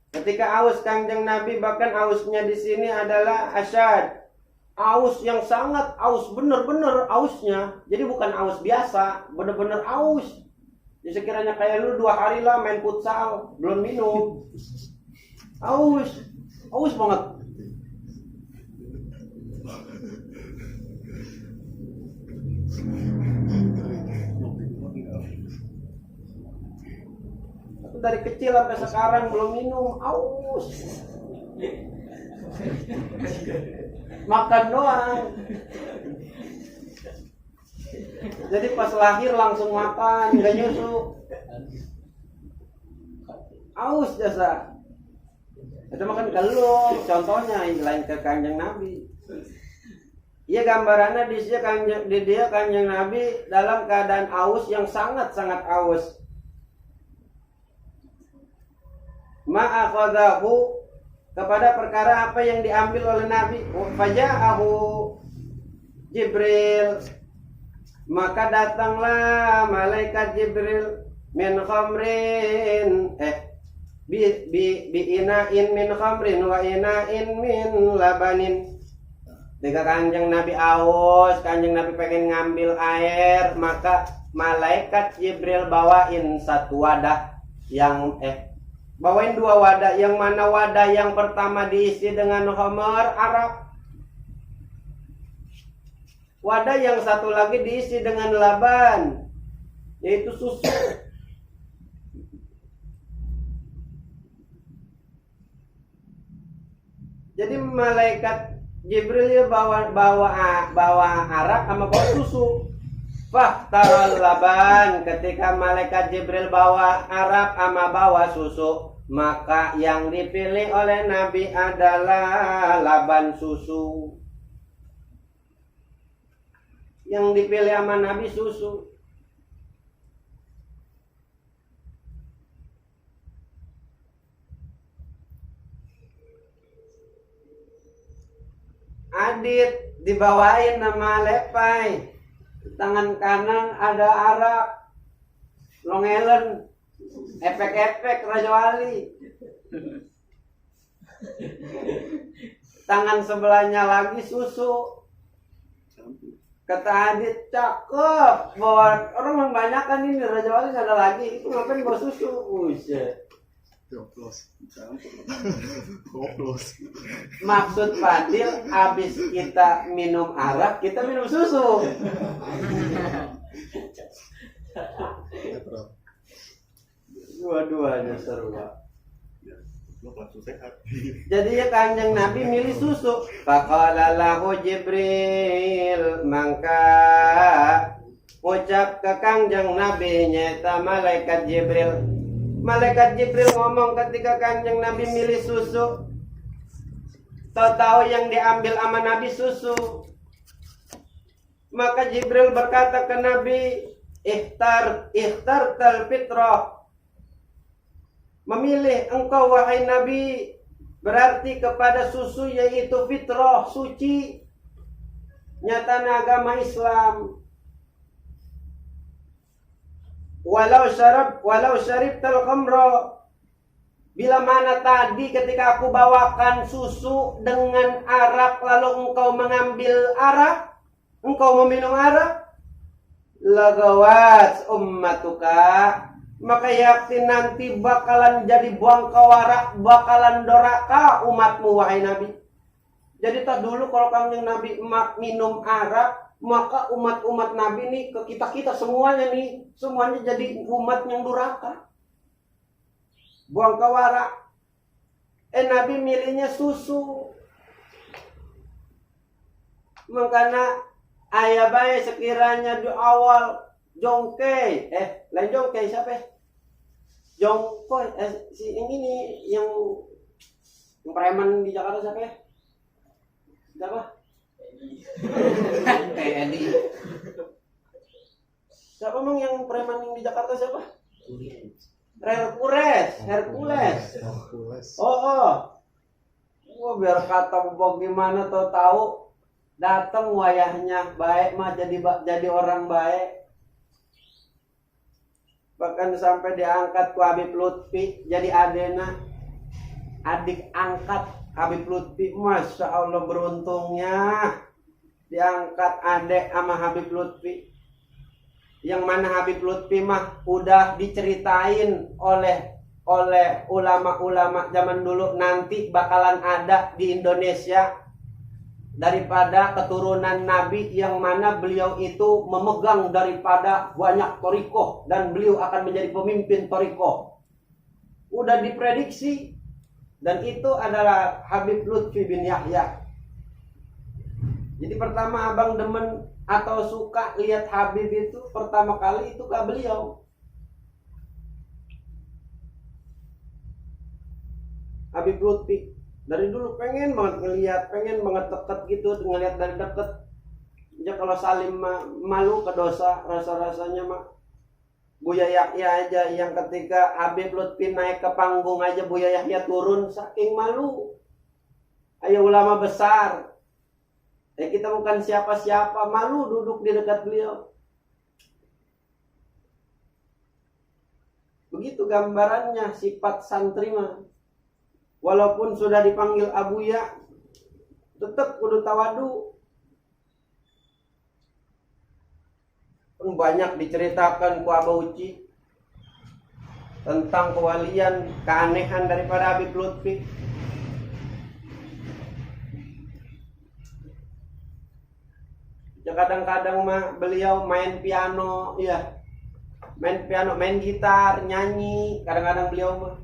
Ketika aus Kanjeng Nabi, bahkan ausnya di sini adalah asyad, aus yang sangat aus, bener-bener ausnya. Jadi bukan aus biasa, bener-bener aus. Jadi sekiranya kayak lu 2 hari lah main futsal, belum minum, aus banget. Dari kecil sampai sekarang belum minum, aus. Makan doang. Jadi pas lahir langsung makan, nggak nyusu. Aus jasa. Itu makan kalau contohnya lain ke Kanjeng Nabi. Iya gambarannya di dia Kanjeng Nabi dalam keadaan aus yang sangat-sangat aus. Ma'akhadahu, kepada perkara apa yang diambil oleh Nabi. Faja'ahu Jibril, maka datanglah malaikat Jibril min khamrin bi ina'in min khamrin wa ina'in min labanin. Ketika Kanjeng Nabi aus, Kanjeng Nabi pengen ngambil air, maka malaikat Jibril bawain satu wadah yang bawain 2 wadah, yang mana wadah yang pertama diisi dengan khamar arak, wadah yang satu lagi diisi dengan laban, yaitu susu. Jadi malaikat Jibril bawa arak sama bawa susu. Faktarul laban, ketika malaikat Jibril bawa arak sama bawa susu, maka yang dipilih oleh Nabi adalah laban susu. Yang dipilih sama Nabi susu. Adit dibawain nama lepai. Tangan kanan ada arak, longelen, efek-efek Raja Wali. Tangan sebelahnya lagi susu. Kata Adit, cakep. Bawa orang membanyakan ini Raja Wali nggak ada lagi. Itu ngapain bawa susu? Buset. Maksud Fadil, habis kita minum arak, kita minum susu. Dua-duanya seru, Pak. langsung sehat. Jadi ya Kanjeng Nabi milih susu. Faqala lahu Jibril, mangka ucap ke Kanjeng Nabi nyata malaikat Jibril. Malaikat Jibril ngomong ketika Kanjeng Nabi milih susu. Tahu yang diambil sama Nabi susu. Maka Jibril berkata ke Nabi, ikhtar tal fitrah. Memilih engkau wahai Nabi berarti kepada susu yaitu fitrah, suci, nyatanya agama Islam. Walau syarib tal khamra, bila mana tadi ketika aku bawakan susu dengan arak lalu engkau mengambil arak, engkau meminum arak, lagawat ummatuka, maka yakin nanti bakalan jadi buang kawarak, bakalan doraka umatmu wahai Nabi. Jadi tak dulu kalau Kanjeng Nabi minum arak, maka umat-umat Nabi nih ke kita semuanya nih, semuanya jadi umat yang durhaka. Buang kawarak. Nabi milihnya susu. Makanya ayah baik sekiranya di awal Jongkei, lain Jongkei siapa? Jongkoi, si ini nih yang preman di Jakarta siapa? Siapa? Edi. Siapa emang yang preman yang di Jakarta siapa? Hercules. Oh, biar kata bagaimana tahu datang wayahnya baik mah jadi orang baik. Bahkan sampai diangkat ku Habib Lutfi jadi adena, adik angkat Habib Lutfi. Masya Allah beruntungnya diangkat adik sama Habib Lutfi. Yang mana Habib Lutfi mah udah diceritain oleh ulama-ulama zaman dulu nanti bakalan ada di Indonesia daripada keturunan Nabi yang mana beliau itu memegang daripada banyak torikoh dan beliau akan menjadi pemimpin torikoh. Udah diprediksi dan itu adalah Habib Lutfi bin Yahya. Jadi pertama abang demen atau suka lihat Habib itu pertama kali itu ke beliau. Habib Lutfi dari dulu pengen banget ngelihat, pengen banget deket gitu, ngelihat dari deket. Ya kalau Salim malu ke dosa, rasa-rasanya mah Buya Yahya aja yang ketika Habib Lutfi naik ke panggung aja Buya Yahya turun saking malu. Ayo ulama besar. Kita bukan siapa-siapa, malu duduk di dekat beliau. Begitu gambarannya sifat santri mah. Walaupun sudah dipanggil Abuya, tetap kudu tawadu. Banyak diceritakan ku Abah Uci tentang kewalian, keanehan daripada Habib Lutfi. Ya kadang-kadang mah beliau main piano, ya. Main piano, main gitar, nyanyi, kadang-kadang beliau mah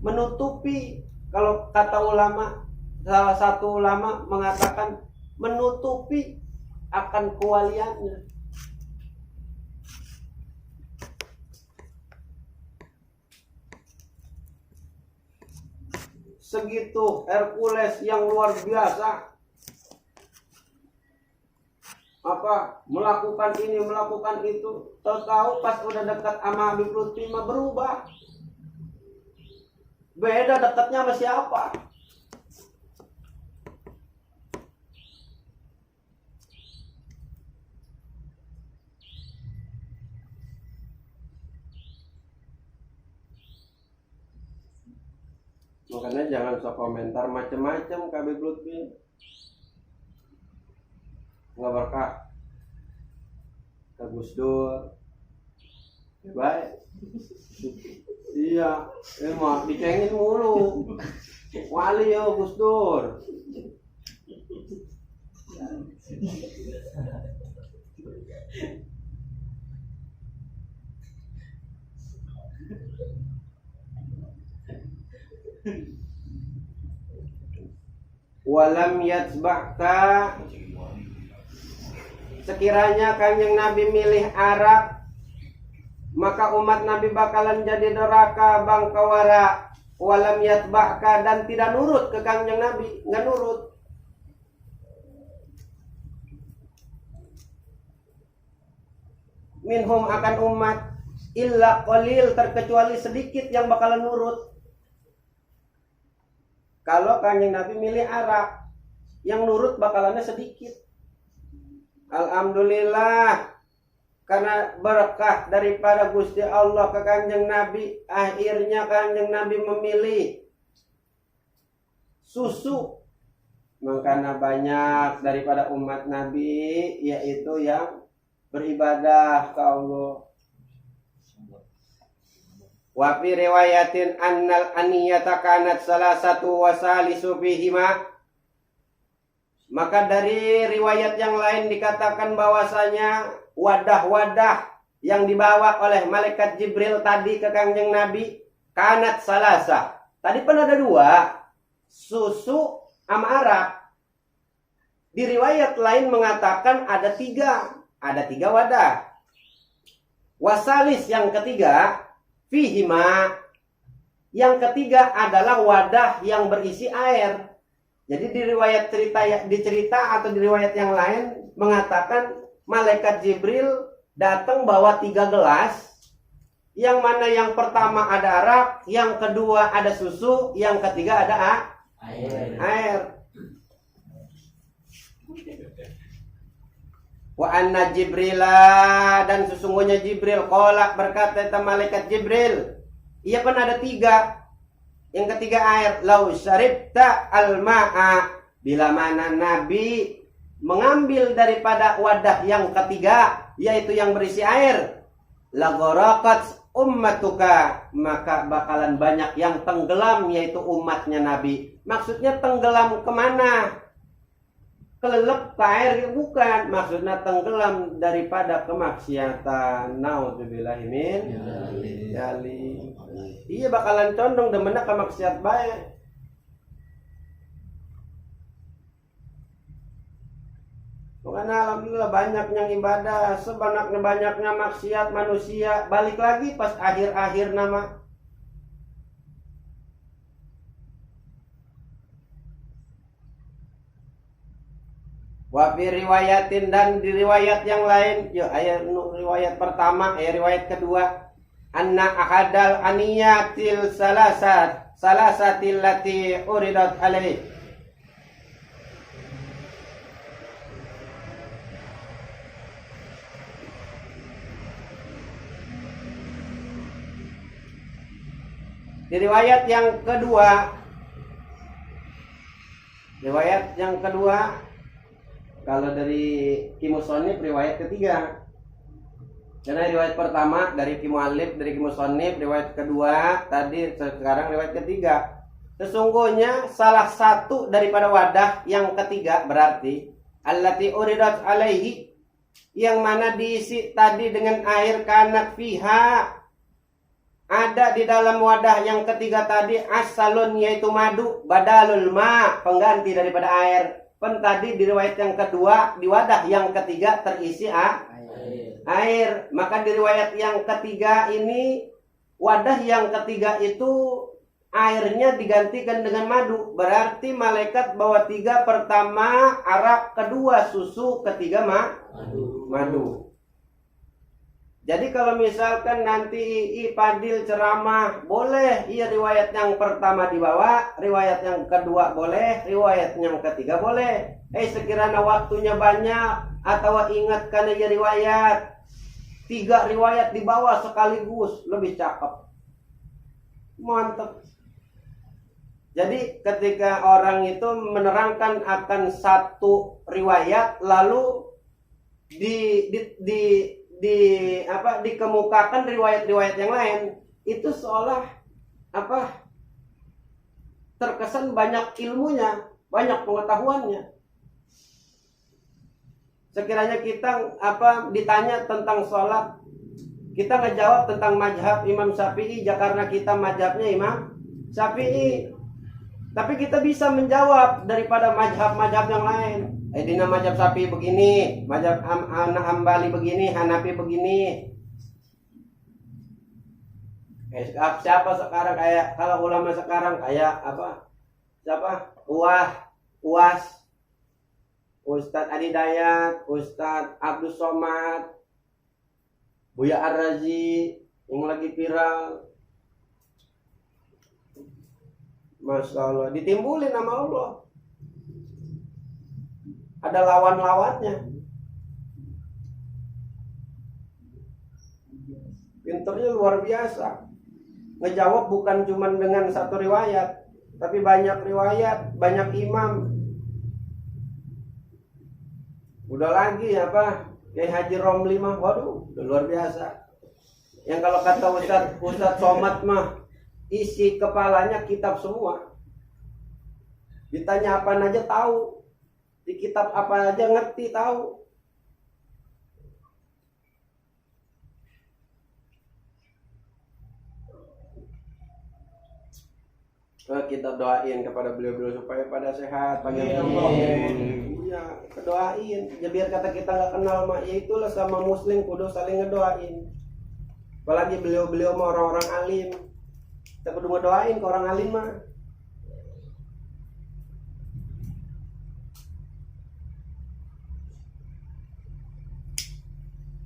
menutupi, kalau kata ulama, salah satu ulama mengatakan menutupi akan kewaliannya. Segitu Hercules yang luar biasa, melakukan ini, melakukan itu. Tahu-tahu pas udah dekat sama Habib Lutfi mah berubah. Beda dekatnya sama siapa? Makanya jangan usah komentar macam-macam ke Habib Lutfi. Nggak berkah. Ke Gus Dur. Baik. Iya, emang dicengin mulu. Wali ya Gus Dur. Walam yatsba'ka, sekiranya Kanjeng Nabi milih arak, maka umat Nabi bakalan jadi neraka bangkawara. Walam yatsba'ka, dan tidak nurut ke Kanjeng Nabi, nggak nurut. Minhum, akan umat, illa qalil, terkecuali sedikit yang bakalan nurut. Kalau Kanjeng Nabi milih arak, yang nurut bakalannya sedikit. Alhamdulillah, karena berkah daripada Gusti Allah ke Kanjeng Nabi, akhirnya Kanjeng Nabi memilih susu. Makanya banyak daripada umat Nabi yaitu yang beribadah ke Allah. Wa fi riwayatin annal aniyata kanat salah satu wasalisu fihima. Maka dari riwayat yang lain dikatakan bahwasanya wadah-wadah yang dibawa oleh malaikat Jibril tadi ke Kanjeng Nabi kanat salasa. Tadi pun ada dua, susu sama arak. Di riwayat lain mengatakan ada tiga wadah. Wasalis yang ketiga fihima, yang ketiga adalah wadah yang berisi air. Jadi di riwayat cerita atau di riwayat yang lain mengatakan malaikat Jibril datang bawa 3 gelas, yang mana yang pertama ada arak, yang kedua ada susu, yang ketiga ada air. Wa anna Jibrila, dan sesungguhnya Jibril qala, berkata itu malaikat Jibril, ia kan ada 3. Yang ketiga air. Lau syaribta al-ma'a, bila mana Nabi mengambil daripada wadah yang ketiga, yaitu yang berisi air, lagharaqat ummatuka, maka bakalan banyak yang tenggelam, yaitu umatnya Nabi. Maksudnya tenggelam kemana? Kelelep ke air? Bukan, maksudnya tenggelam daripada kemaksiatan. Naudzubillahi min dzalik. Iya, bakalan condong demenna ke maksiat bae. Karena alhamdulillah banyak yang ibadah, sebanyak-banyaknya maksiat manusia, balik lagi pas akhir-akhir nama. Wa fi riwayatin, dan di riwayat yang lain, yo ayat riwayat pertama, riwayat kedua, anna ahadal aniyatil salasatil lati uridat alaih. Di riwayat yang kedua, kalau dari Kimusonif riwayat ketiga. Karena riwayat pertama dari Kimualif, dari Kimusonif, riwayat kedua tadi, sekarang riwayat ketiga. Sesungguhnya salah satu daripada wadah yang ketiga berarti allati uridat alaihi, yang mana diisi tadi dengan air, kanat fiha, ada di dalam wadah yang ketiga tadi asalun, yaitu madu, badalul ma, pengganti daripada air. Tadi di riwayat yang kedua, di wadah yang ketiga terisi air. Maka di riwayat yang ketiga ini, wadah yang ketiga itu airnya digantikan dengan madu. Berarti malaikat bawa 3, pertama arak, kedua susu, ketiga madu. Jadi kalau misalkan nanti Padil ceramah, boleh iya riwayat yang pertama dibawa, riwayat yang kedua boleh, riwayat yang ketiga boleh. Sekiranya waktunya banyak atau ingat karena ya riwayat, 3 riwayat dibawa sekaligus, lebih cakep. Mantap. Jadi ketika orang itu menerangkan akan satu riwayat, lalu dikemukakan riwayat-riwayat yang lain, itu seolah terkesan banyak ilmunya, banyak pengetahuannya. Sekiranya kita ditanya tentang sholat, kita ngejawab tentang mazhab Imam Syafi'i, karena kita mazhabnya Imam Syafi'i. Tapi kita bisa menjawab daripada mazhab-mazhab yang lain. Dina mazhab Syafi'i begini, mazhab Hambali begini, Hanafi begini. Siapa sekarang kayak, kalau ulama sekarang kayak apa? Siapa? UAS, Ustadz Adi Dayat, Ustadz Abdus Somad, Buya Ar-Razi yang lagi viral. Masya Allah, ditimbulin nama Allah. Ada lawan-lawannya. Pinternya luar biasa. Ngejawab bukan cuma dengan satu riwayat, tapi banyak riwayat, banyak imam. Udah lagi apa? Kiai Haji Romli mah, waduh, udah luar biasa. Yang kalau kata Ustadz Somad mah, isi kepalanya kitab semua. Ditanya apa aja tahu. Di kitab apa aja ngerti tahu. Kita doain kepada beliau-beliau supaya pada sehat, panjang umur. Iya, doain. Ya biar kata kita nggak kenal mah, ya itulah sama muslim kudu saling ngedoain. Apalagi beliau-beliau mah orang-orang alim. Kita kudu ngedoain ke orang alim mah.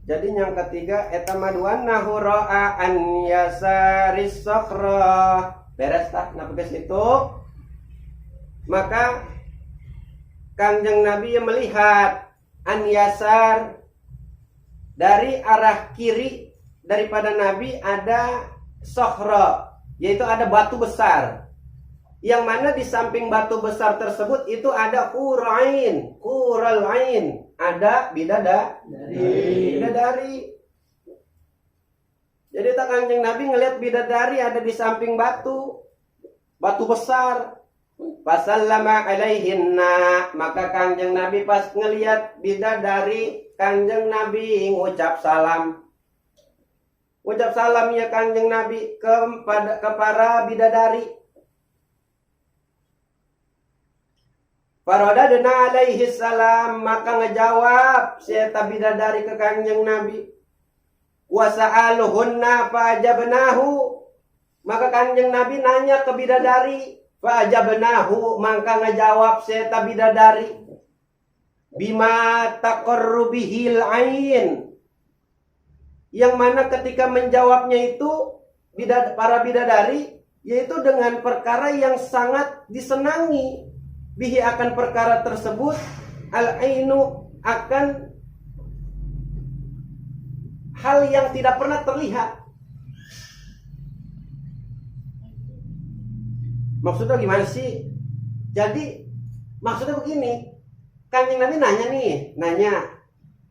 Jadi yang ketiga etamaduan nahura'a an yasaris sakhra. Beres tak? Nah beres itu maka Kanjeng Nabi melihat an yasar dari arah kiri daripada Nabi ada sakhra, yaitu ada batu besar. Yang mana di samping batu besar tersebut itu ada hurain, hural ain, ada bidadari. Jadi tak Kanjeng Nabi ngelihat bidadari ada di samping batu besar. Fasallama alaihinna, maka Kanjeng Nabi pas ngelihat bidadari, Kanjeng Nabi ngucap salam. Ucap salam ya Kanjeng Nabi ke para bidadari. Faradadna alaihi salam, maka ngejawab si eta bidadari ke Kanjeng Nabi. Wa sa'aluhunna fa'ajabnahu, maka Kanjeng Nabi nanya ke bidadari, fa'ajabnahu, maka ngejawab si eta bidadari. Bima taqarru bihil ain, yang mana ketika menjawabnya itu para bidadari, yaitu dengan perkara yang sangat disenangi. Bihi akan perkara tersebut, al-ainu akan hal yang tidak pernah terlihat. Maksudnya gimana sih? Jadi maksudnya begini, Kanjeng Nabi nanya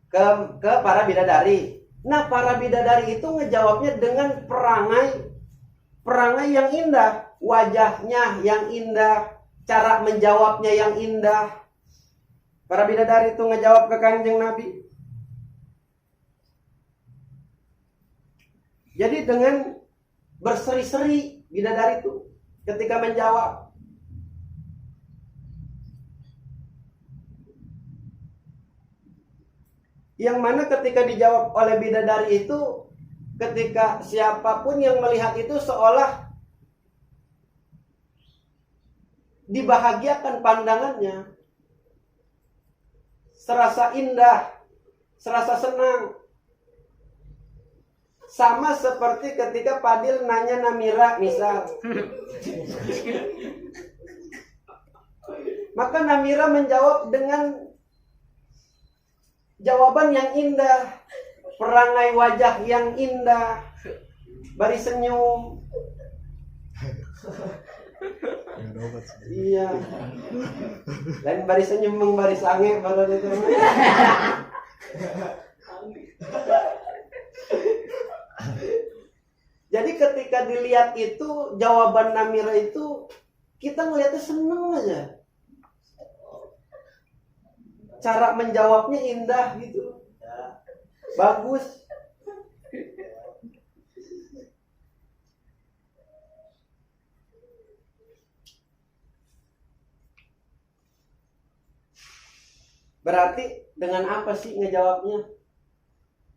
ke para bidadari. Nah, para bidadari itu ngejawabnya dengan perangai yang indah, wajahnya yang indah, cara menjawabnya yang indah. Para bidadari itu ngejawab ke Kanjeng Nabi. Jadi dengan berseri-seri bidadari itu ketika menjawab. Yang mana ketika dijawab oleh bidadari itu, ketika siapapun yang melihat itu seolah dibahagiakan pandangannya, serasa indah, serasa senang. Sama seperti ketika Fadil nanya Namira misal, maka Namira menjawab dengan jawaban yang indah, perangai wajah yang indah, bari senyum. Iya. Dan bari senyum bari sange baru itu. Jadi ketika dilihat itu jawaban Namira itu, kita ngeliatnya seneng aja. Cara menjawabnya indah gitu, bagus. Berarti dengan apa sih ngejawabnya?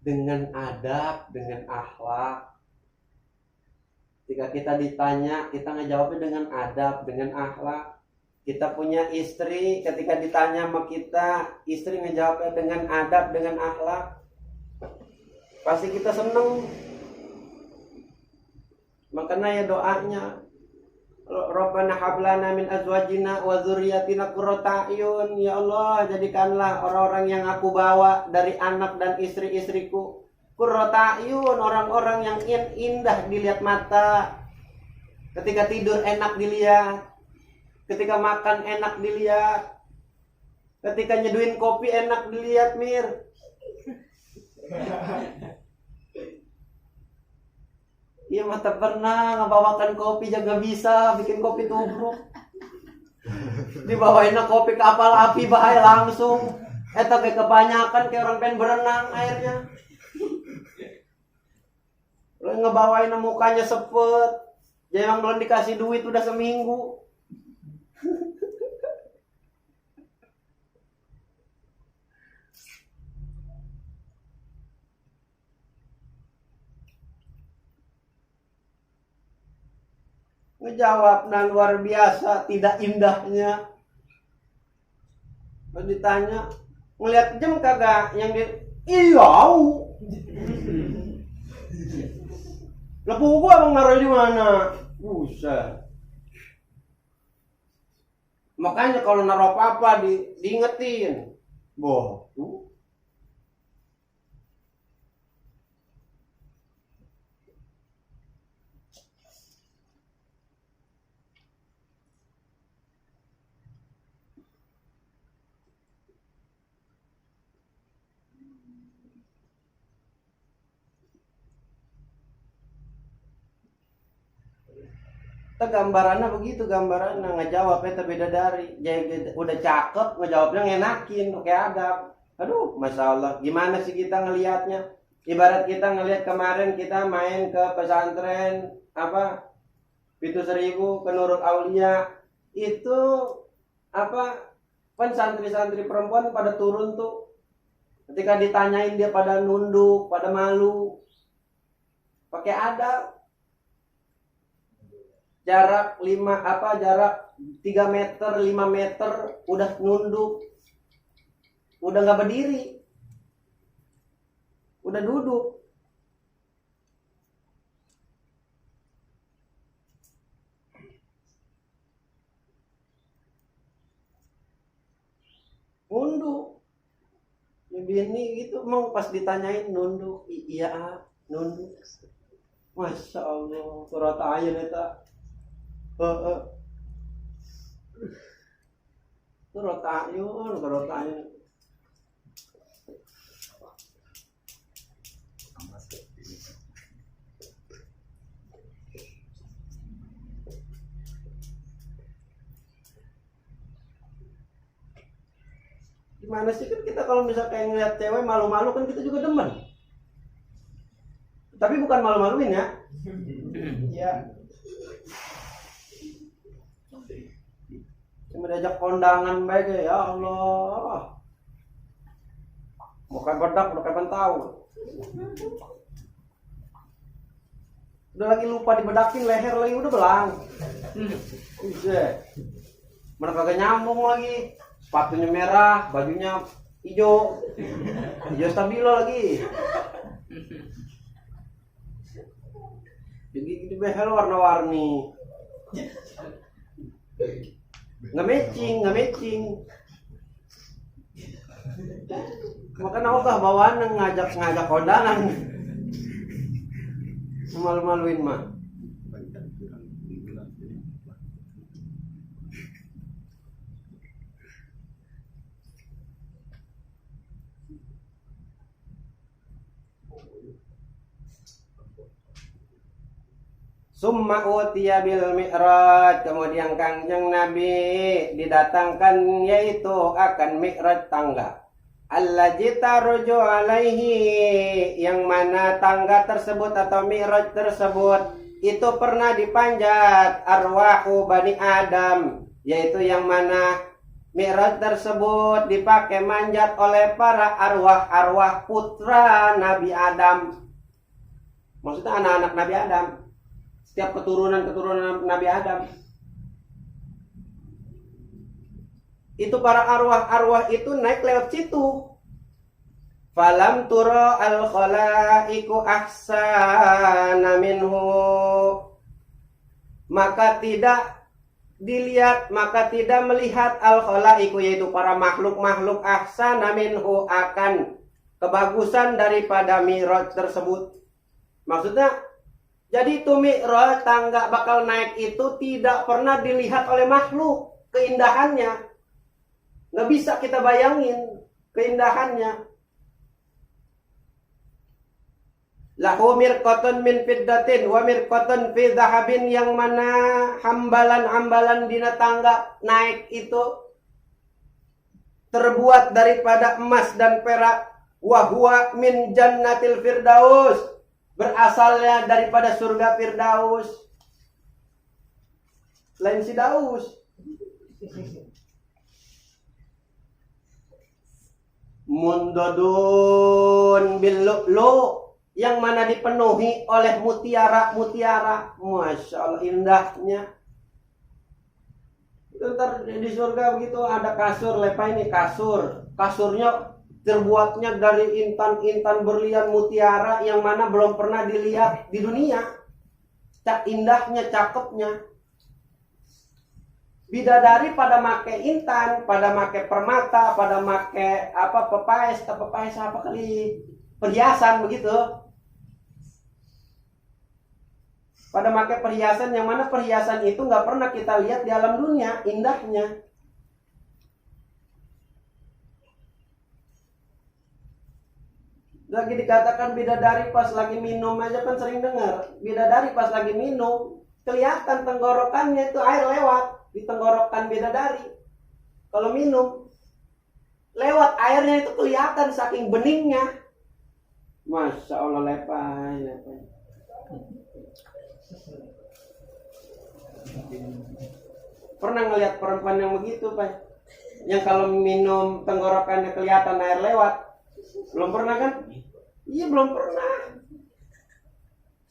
Dengan adab, dengan akhlak. Ketika kita ditanya, kita ngejawabnya dengan adab, dengan akhlak. Kita punya istri, ketika ditanya sama kita, istri ngejawabnya dengan adab, dengan akhlak. Pasti kita seneng. Makanya ya doanya, Rabbana hablana min azwajina wa dzurriyyatina qurrata a'yun. Ya Allah, jadikanlah orang-orang yang aku bawa dari anak dan istri-istriku qurrata a'yun, orang-orang yang indah dilihat mata. Ketika tidur enak dilihat, ketika makan enak dilihat, ketika nyeduin kopi enak dilihat, Mir. Iya mah tak pernah ngebawakan kopi jaga bisa bikin kopi tubruk. Dibawain kopi kapal api bahaya langsung. Eta kayak kebanyakan kayak orang pengen berenang airnya. Lo ngebawain mukanya sepet. Jangan belum dikasih duit udah seminggu. Ngejawab dan luar biasa tidak indahnya. Kalau ditanya ngelihat jam kagak yang di iya. Lepu gua abang naruh di mana? Buset. Makanya kalau naruh apa-apa diingetin. Boh, tuh. Kita gambarannya begitu, gambarannya ngejawabnya beda dari. Jadi udah cakep ngejawabnya ngenakin, oke adab. Aduh, masalah. Gimana sih kita ngelihatnya? Ibarat kita ngelihat kemarin kita main ke pesantren apa? Pitu Seribu ke Nurul Aulia. Itu apa? Kan santri-santri perempuan pada turun tuh. Ketika ditanyain dia pada nunduk, pada malu. Pakai adab. Jarak 3 meter, 5 meter udah nunduk. Udah nggak berdiri. Udah duduk. Nunduk. Ya bini gitu emang pas ditanyain nunduk. Iya, nunduk. Masya Allah, surat ayat eta. Turut ayun. Gimana sih kan kita kalau misalnya kayak ngeliat cewek malu-malu kan kita juga demen. Tapi bukan malu-maluin ya. Ya. Cuma diajak kondangan baik ya Allah. Mau kayak bedak, udah kayak tahu. Udah lagi lupa dibedakin leher lagi udah belang. Buset. Mana kagak nyambung lagi. Sepatunya merah, bajunya hijau. Hijau stabilo lagi. Jadi behel warna-warni. Nggak matching. Makanya ogah bawaan ngajak kondangan. Malu-maluin mah. Summa utiya bil mi'raj, kemudian Kangjeng Nabi didatangkan yaitu akan mi'raj tangga. Allazi taruju alaihi, yang mana tangga tersebut atau mi'raj tersebut itu pernah dipanjat arwahu Bani Adam, yaitu yang mana Mi'raj tersebut dipakai manjat oleh para arwah-arwah putra Nabi Adam. Maksudnya anak-anak Nabi Adam. Setiap keturunan-keturunan Nabi Adam. Itu para arwah-arwah itu naik lewat situ. Falam tura al-khalaiku ahsana minhu. Maka tidak melihat al-khalaiku, yaitu para makhluk-makhluk ahsana minhu, akan kebagusan daripada Mi'raj tersebut. Maksudnya, jadi itu Mi'raj, tangga bakal naik itu tidak pernah dilihat oleh makhluk keindahannya. Nggak bisa kita bayangin keindahannya. Lahu mirqatun min fiddatin wa mirqatun fi dhahabin, yang mana hambalan-hambalan dina tangga naik itu terbuat daripada emas dan perak. Wa huwa min jannatil firdaus, berasalnya daripada surga Firdaus. Lain si Daus. Mundodun bil lu'lu', yang mana dipenuhi oleh mutiara-mutiara. Masya Allah, indahnya. Itu ntar di surga begitu ada kasur, lepa ini kasur. Kasurnya terbuatnya dari intan-intan berlian mutiara yang mana belum pernah dilihat di dunia. Indahnya, cakepnya. Bidadari pada make intan, pada make permata, pada make pepaes apa kali, perhiasan begitu. Pada pakai perhiasan yang mana perhiasan itu nggak pernah kita lihat di alam dunia, indahnya. Lagi dikatakan bidadari pas lagi minum aja, kan sering dengar. Bidadari pas lagi minum, kelihatan tenggorokannya itu air lewat di tenggorokan bidadari. Kalau minum, lewat airnya itu kelihatan saking beningnya. Masya Allah, lepai. Pernah ngelihat perempuan yang begitu, Pak? Yang kalau minum tenggorokannya kelihatan air lewat? Belum pernah kan? Iya, belum pernah.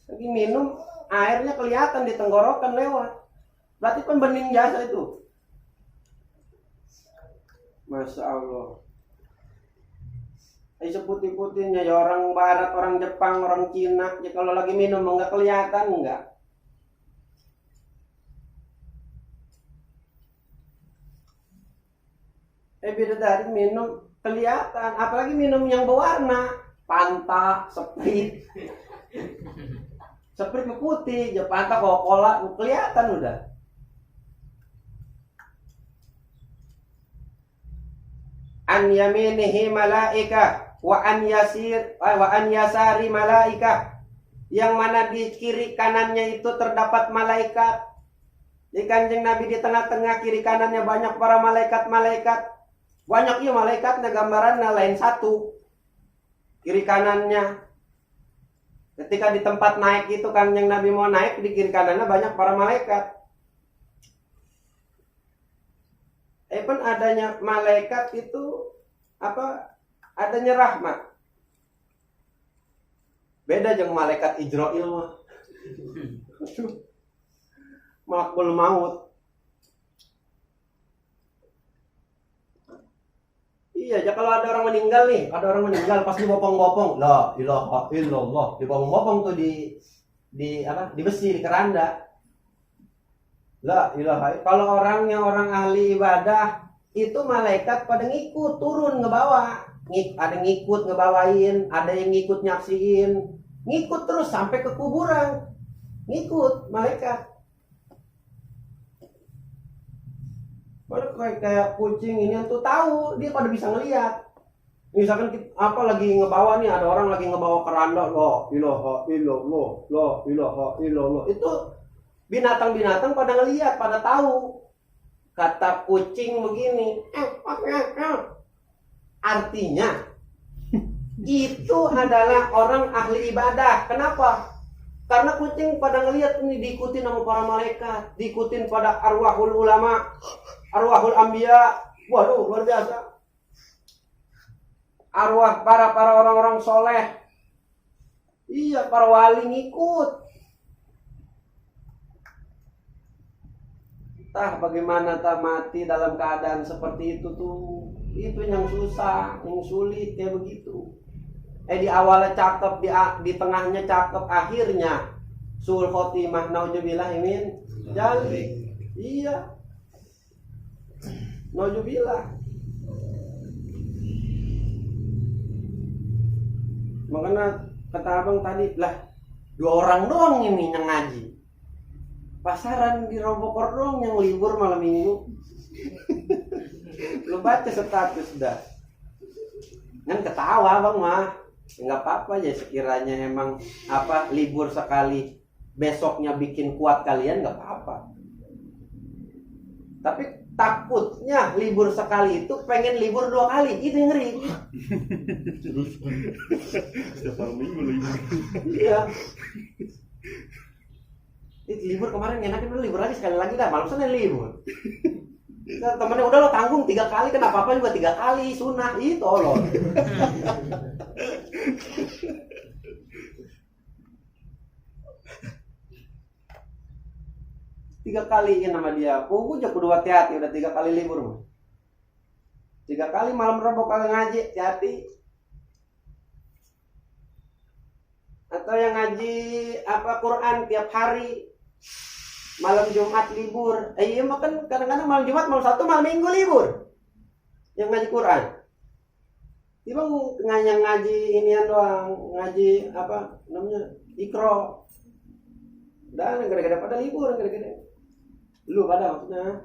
Lagi minum, airnya kelihatan di tenggorokan lewat. Berarti kan bening jasa itu. Masya Allah. Seputih-putihnya ya orang barat, orang Jepang, orang Cina. Ya kalau lagi minum nggak kelihatan, enggak. Bidadari minum kelihatan, apalagi minum yang berwarna, Fanta, Sprite. Sprite putih, Fanta, Coca-Cola, kelihatan udah. An yaminihi malaika wa an yasari malaika, yang mana di kiri kanannya itu terdapat malaikat. Di Kanjeng Nabi di tengah-tengah, kiri kanannya banyak para malaikat-malaikat. Banyak ya malaikatnya, gambarannya lain satu. Kiri kanannya. Ketika di tempat naik itu Kanjeng Nabi mau naik, di kiri kanannya banyak para malaikat. Pun adanya malaikat itu adanya rahmat. Beda dengan malaikat Ijrail mah. Malakul maut. Iya, ya kalau ada orang meninggal nih, pasti bopong-bopong. La ilaha illallah. Dibopong-bopong tuh di besi, di keranda. La ilaha. Kalau orangnya orang ahli ibadah, itu malaikat pada ngikut turun ngebawa. Ada ngikut ngebawain, ada yang ngikut nyaksiin. Ngikut terus sampai ke kuburan. Ngikut malaikat. Baru kayak kucing ini tuh tahu, dia pada bisa ngelihat. Misalkan lagi ngebawa nih, ada orang lagi ngebawa keranda, la ilaha illallah, la ilaha illallah. Itu binatang-binatang pada ngelihat, pada tahu. Kata kucing begini, artinya itu adalah orang ahli ibadah. Kenapa? Karena kucing pada ngelihat ini diikutin sama para malaikat, diikutin pada arwahul ulama, arwahul anbiya, Waduh, luar biasa. Arwah para orang-orang soleh. Iya, para wali ngikut. Tah bagaimana tak mati dalam keadaan seperti itu tuh. Itu yang susah, yang sulit kayak begitu. Di awalnya cakep, di tengahnya cakep, akhirnya sul khotimah nauzubillah min jalik. Iya. Nauzubillah. Makanya kata abang tadi lah 2 orang doang ini yang ngaji. Pasaran di Robokor doang yang libur malam minggu. Lu baca status dah. Kan ketawa bang mah. Enggak apa-apa ya sekiranya emang libur sekali besoknya bikin kuat kalian enggak apa-apa. Tapi takutnya libur sekali itu pengen libur 2 kali, itu yang ngeri. Setiap malam minggu libur. Iya. Itu libur kemarin enakin udah libur lagi sekali lagi dah, malam Senin libur. Nah, temennya udah lo tanggung 3 kali, kan apa-apa juga 3 kali sunah itu loh. Tiga kaliin sama dia, pugu aja kudu hati-hati, udah 3 kali libur mah. 3 kali malam Rabu kagak ngaji, hati-hati. Atau yang ngaji Quran tiap hari, malam Jumat libur. Iya mah kan kadang-kadang malam Jumat, malam Sabtu, malam Minggu libur. Yang ngaji Quran. Tiba yang ngaji inian doang, ngaji Iqra. Dan gede-gede pada libur, gede-gede. Lu pada maksudnya.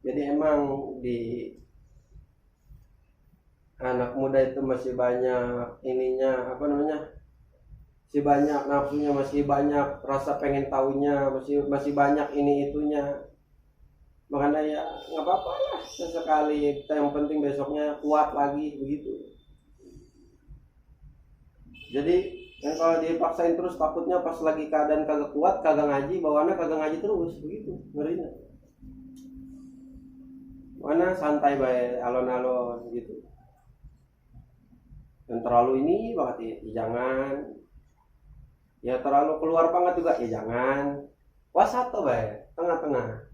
Jadi emang di anak muda itu masih banyak ininya, masih banyak nafsunya, masih banyak rasa pengen tahunya, masih banyak ini itunya. Makanya ya nggak apa-apa lah sesekali, kita yang penting besoknya kuat lagi begitu. Jadi kalau dipaksain terus takutnya pas lagi keadaan kagak kuat, kagak ngaji, bawaannya kagak ngaji terus begitu, ngerinya. Mana santai bae, alon-alon gitu. Dan terlalu ini banget ya jangan. Ya terlalu keluar banget juga ya jangan. Wasata bae, tengah-tengah.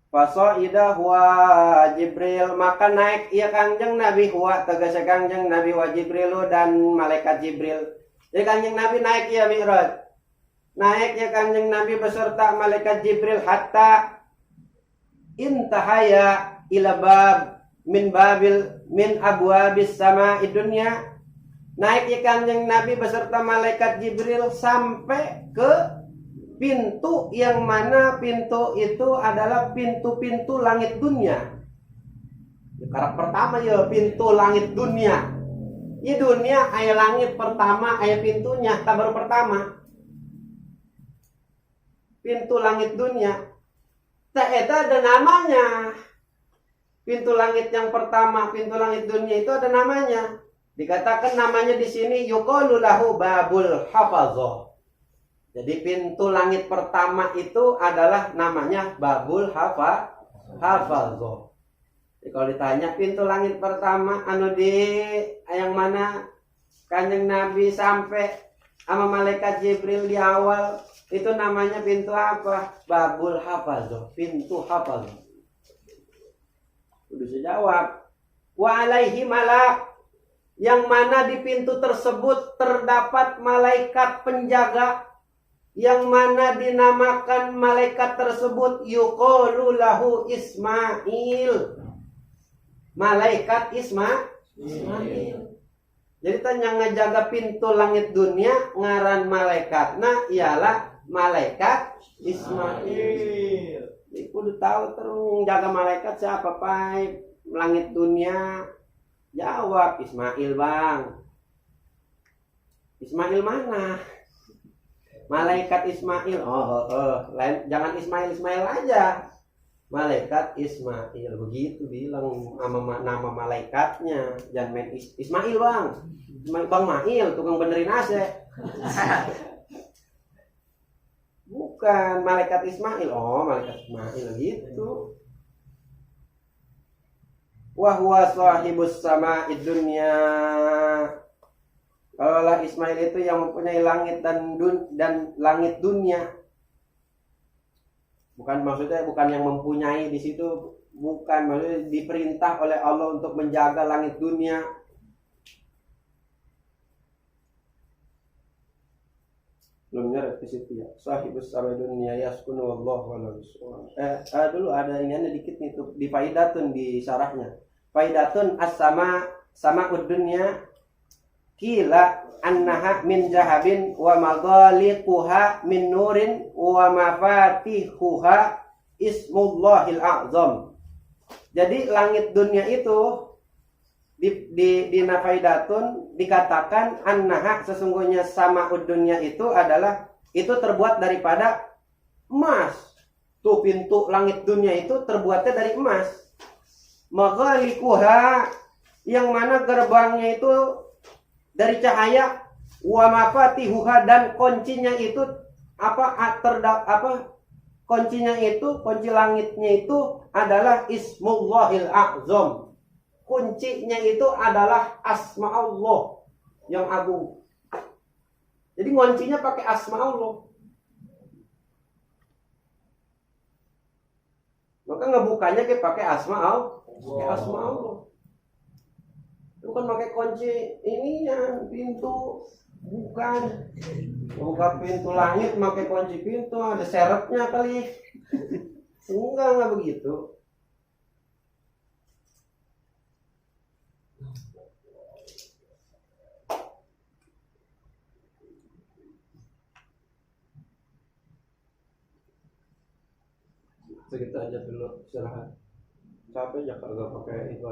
Fasoida huwa Jibril, maka naik ia Kangjeng Nabi huwa tegese Kangjeng Nabi wa Jibrilu dan malaikat Jibril. Jadi Kangjeng Nabi naik ia Mi'raj. Naik ya Kangjeng Nabi beserta malaikat Jibril hatta intahaya ila bab min abwabis sama'id dunya. Naik ya Kangjeng Nabi beserta malaikat Jibril sampai ke pintu yang mana pintu itu adalah pintu-pintu langit dunia. Karak pertama ya pintu langit dunia. Di dunia aya langit pertama, aya pintunya, baru pertama. Pintu langit dunia. Tak ada namanya. Pintu langit yang pertama, pintu langit dunia itu ada namanya. Dikatakan namanya di sini yuqalu lahu babul hafazah. Jadi pintu langit pertama itu adalah namanya babul hafazah. Jadi kalau ditanya pintu langit pertama yang mana Kanjeng Nabi sampai sama malaikat Jibril di awal, itu namanya pintu apa? Babul hafazah, pintu hafazah. Udah saya jawab. Wa alaihi malak, yang mana di pintu tersebut terdapat malaikat penjaga, yang mana dinamakan malaikat tersebut yuqalu lahu Ismail. Malaikat Ismail. Jadi yang ngejaga pintu langit dunia ngaran malaikatna ialah malaikat Ismail. Jadi kudu tahu terus jaga malaikat siapa pai langit dunia. Jawab Ismail bang. Ismail mana? Malaikat Ismail. Lain, jangan Ismail aja. Malaikat Ismail, begitu bilang nama malaikatnya. Jangan main Ismail bang. Bang Mail, tukang benerin AC. Bukan malaikat Ismail. Malaikat Ismail gitu. Wa huwa sahibus sama'id dunya. Kalau Ismail itu yang mempunyai langit dan langit dunia. Maksudnya bukan yang mempunyai di situ, bukan, maksudnya diperintah oleh Allah untuk menjaga langit dunia. Belum nyeret di situ ya. Sahibus sama'id dunya yaskunu wallahu a'lam bishawab. Dulu ada ini dikit nih tuh di faidatun di syarahnya. Faidatun as-sama'ud dunya kila annaha min jahabin wa maghaliquha min nurin wa mafatihuha ismullahil a'zam. Jadi langit dunia itu di nafaidatun dikatakan annaha, sesungguhnya sama'ud dunya itu terbuat daripada emas. Tuh pintu langit dunia itu terbuatnya dari emas. Maghaliquha, yang mana gerbangnya itu dari cahaya, wa mafatihuha, dan kuncinya itu kuncinya itu, kunci langitnya itu adalah ismullahil a'zam. Kuncinya itu adalah asma Allah yang agung. Jadi kuncinya pakai asma Allah. Maka ngebukanya pakai asma Allah. Asma Allah. Bukan pakai kunci ininya pintu, bukan. Buka pintu langit pakai kunci pintu, ada serepnya kali. Enggak begitu. Segitu aja dulu, istirahat. Capek ya kalau nggak pakai itu.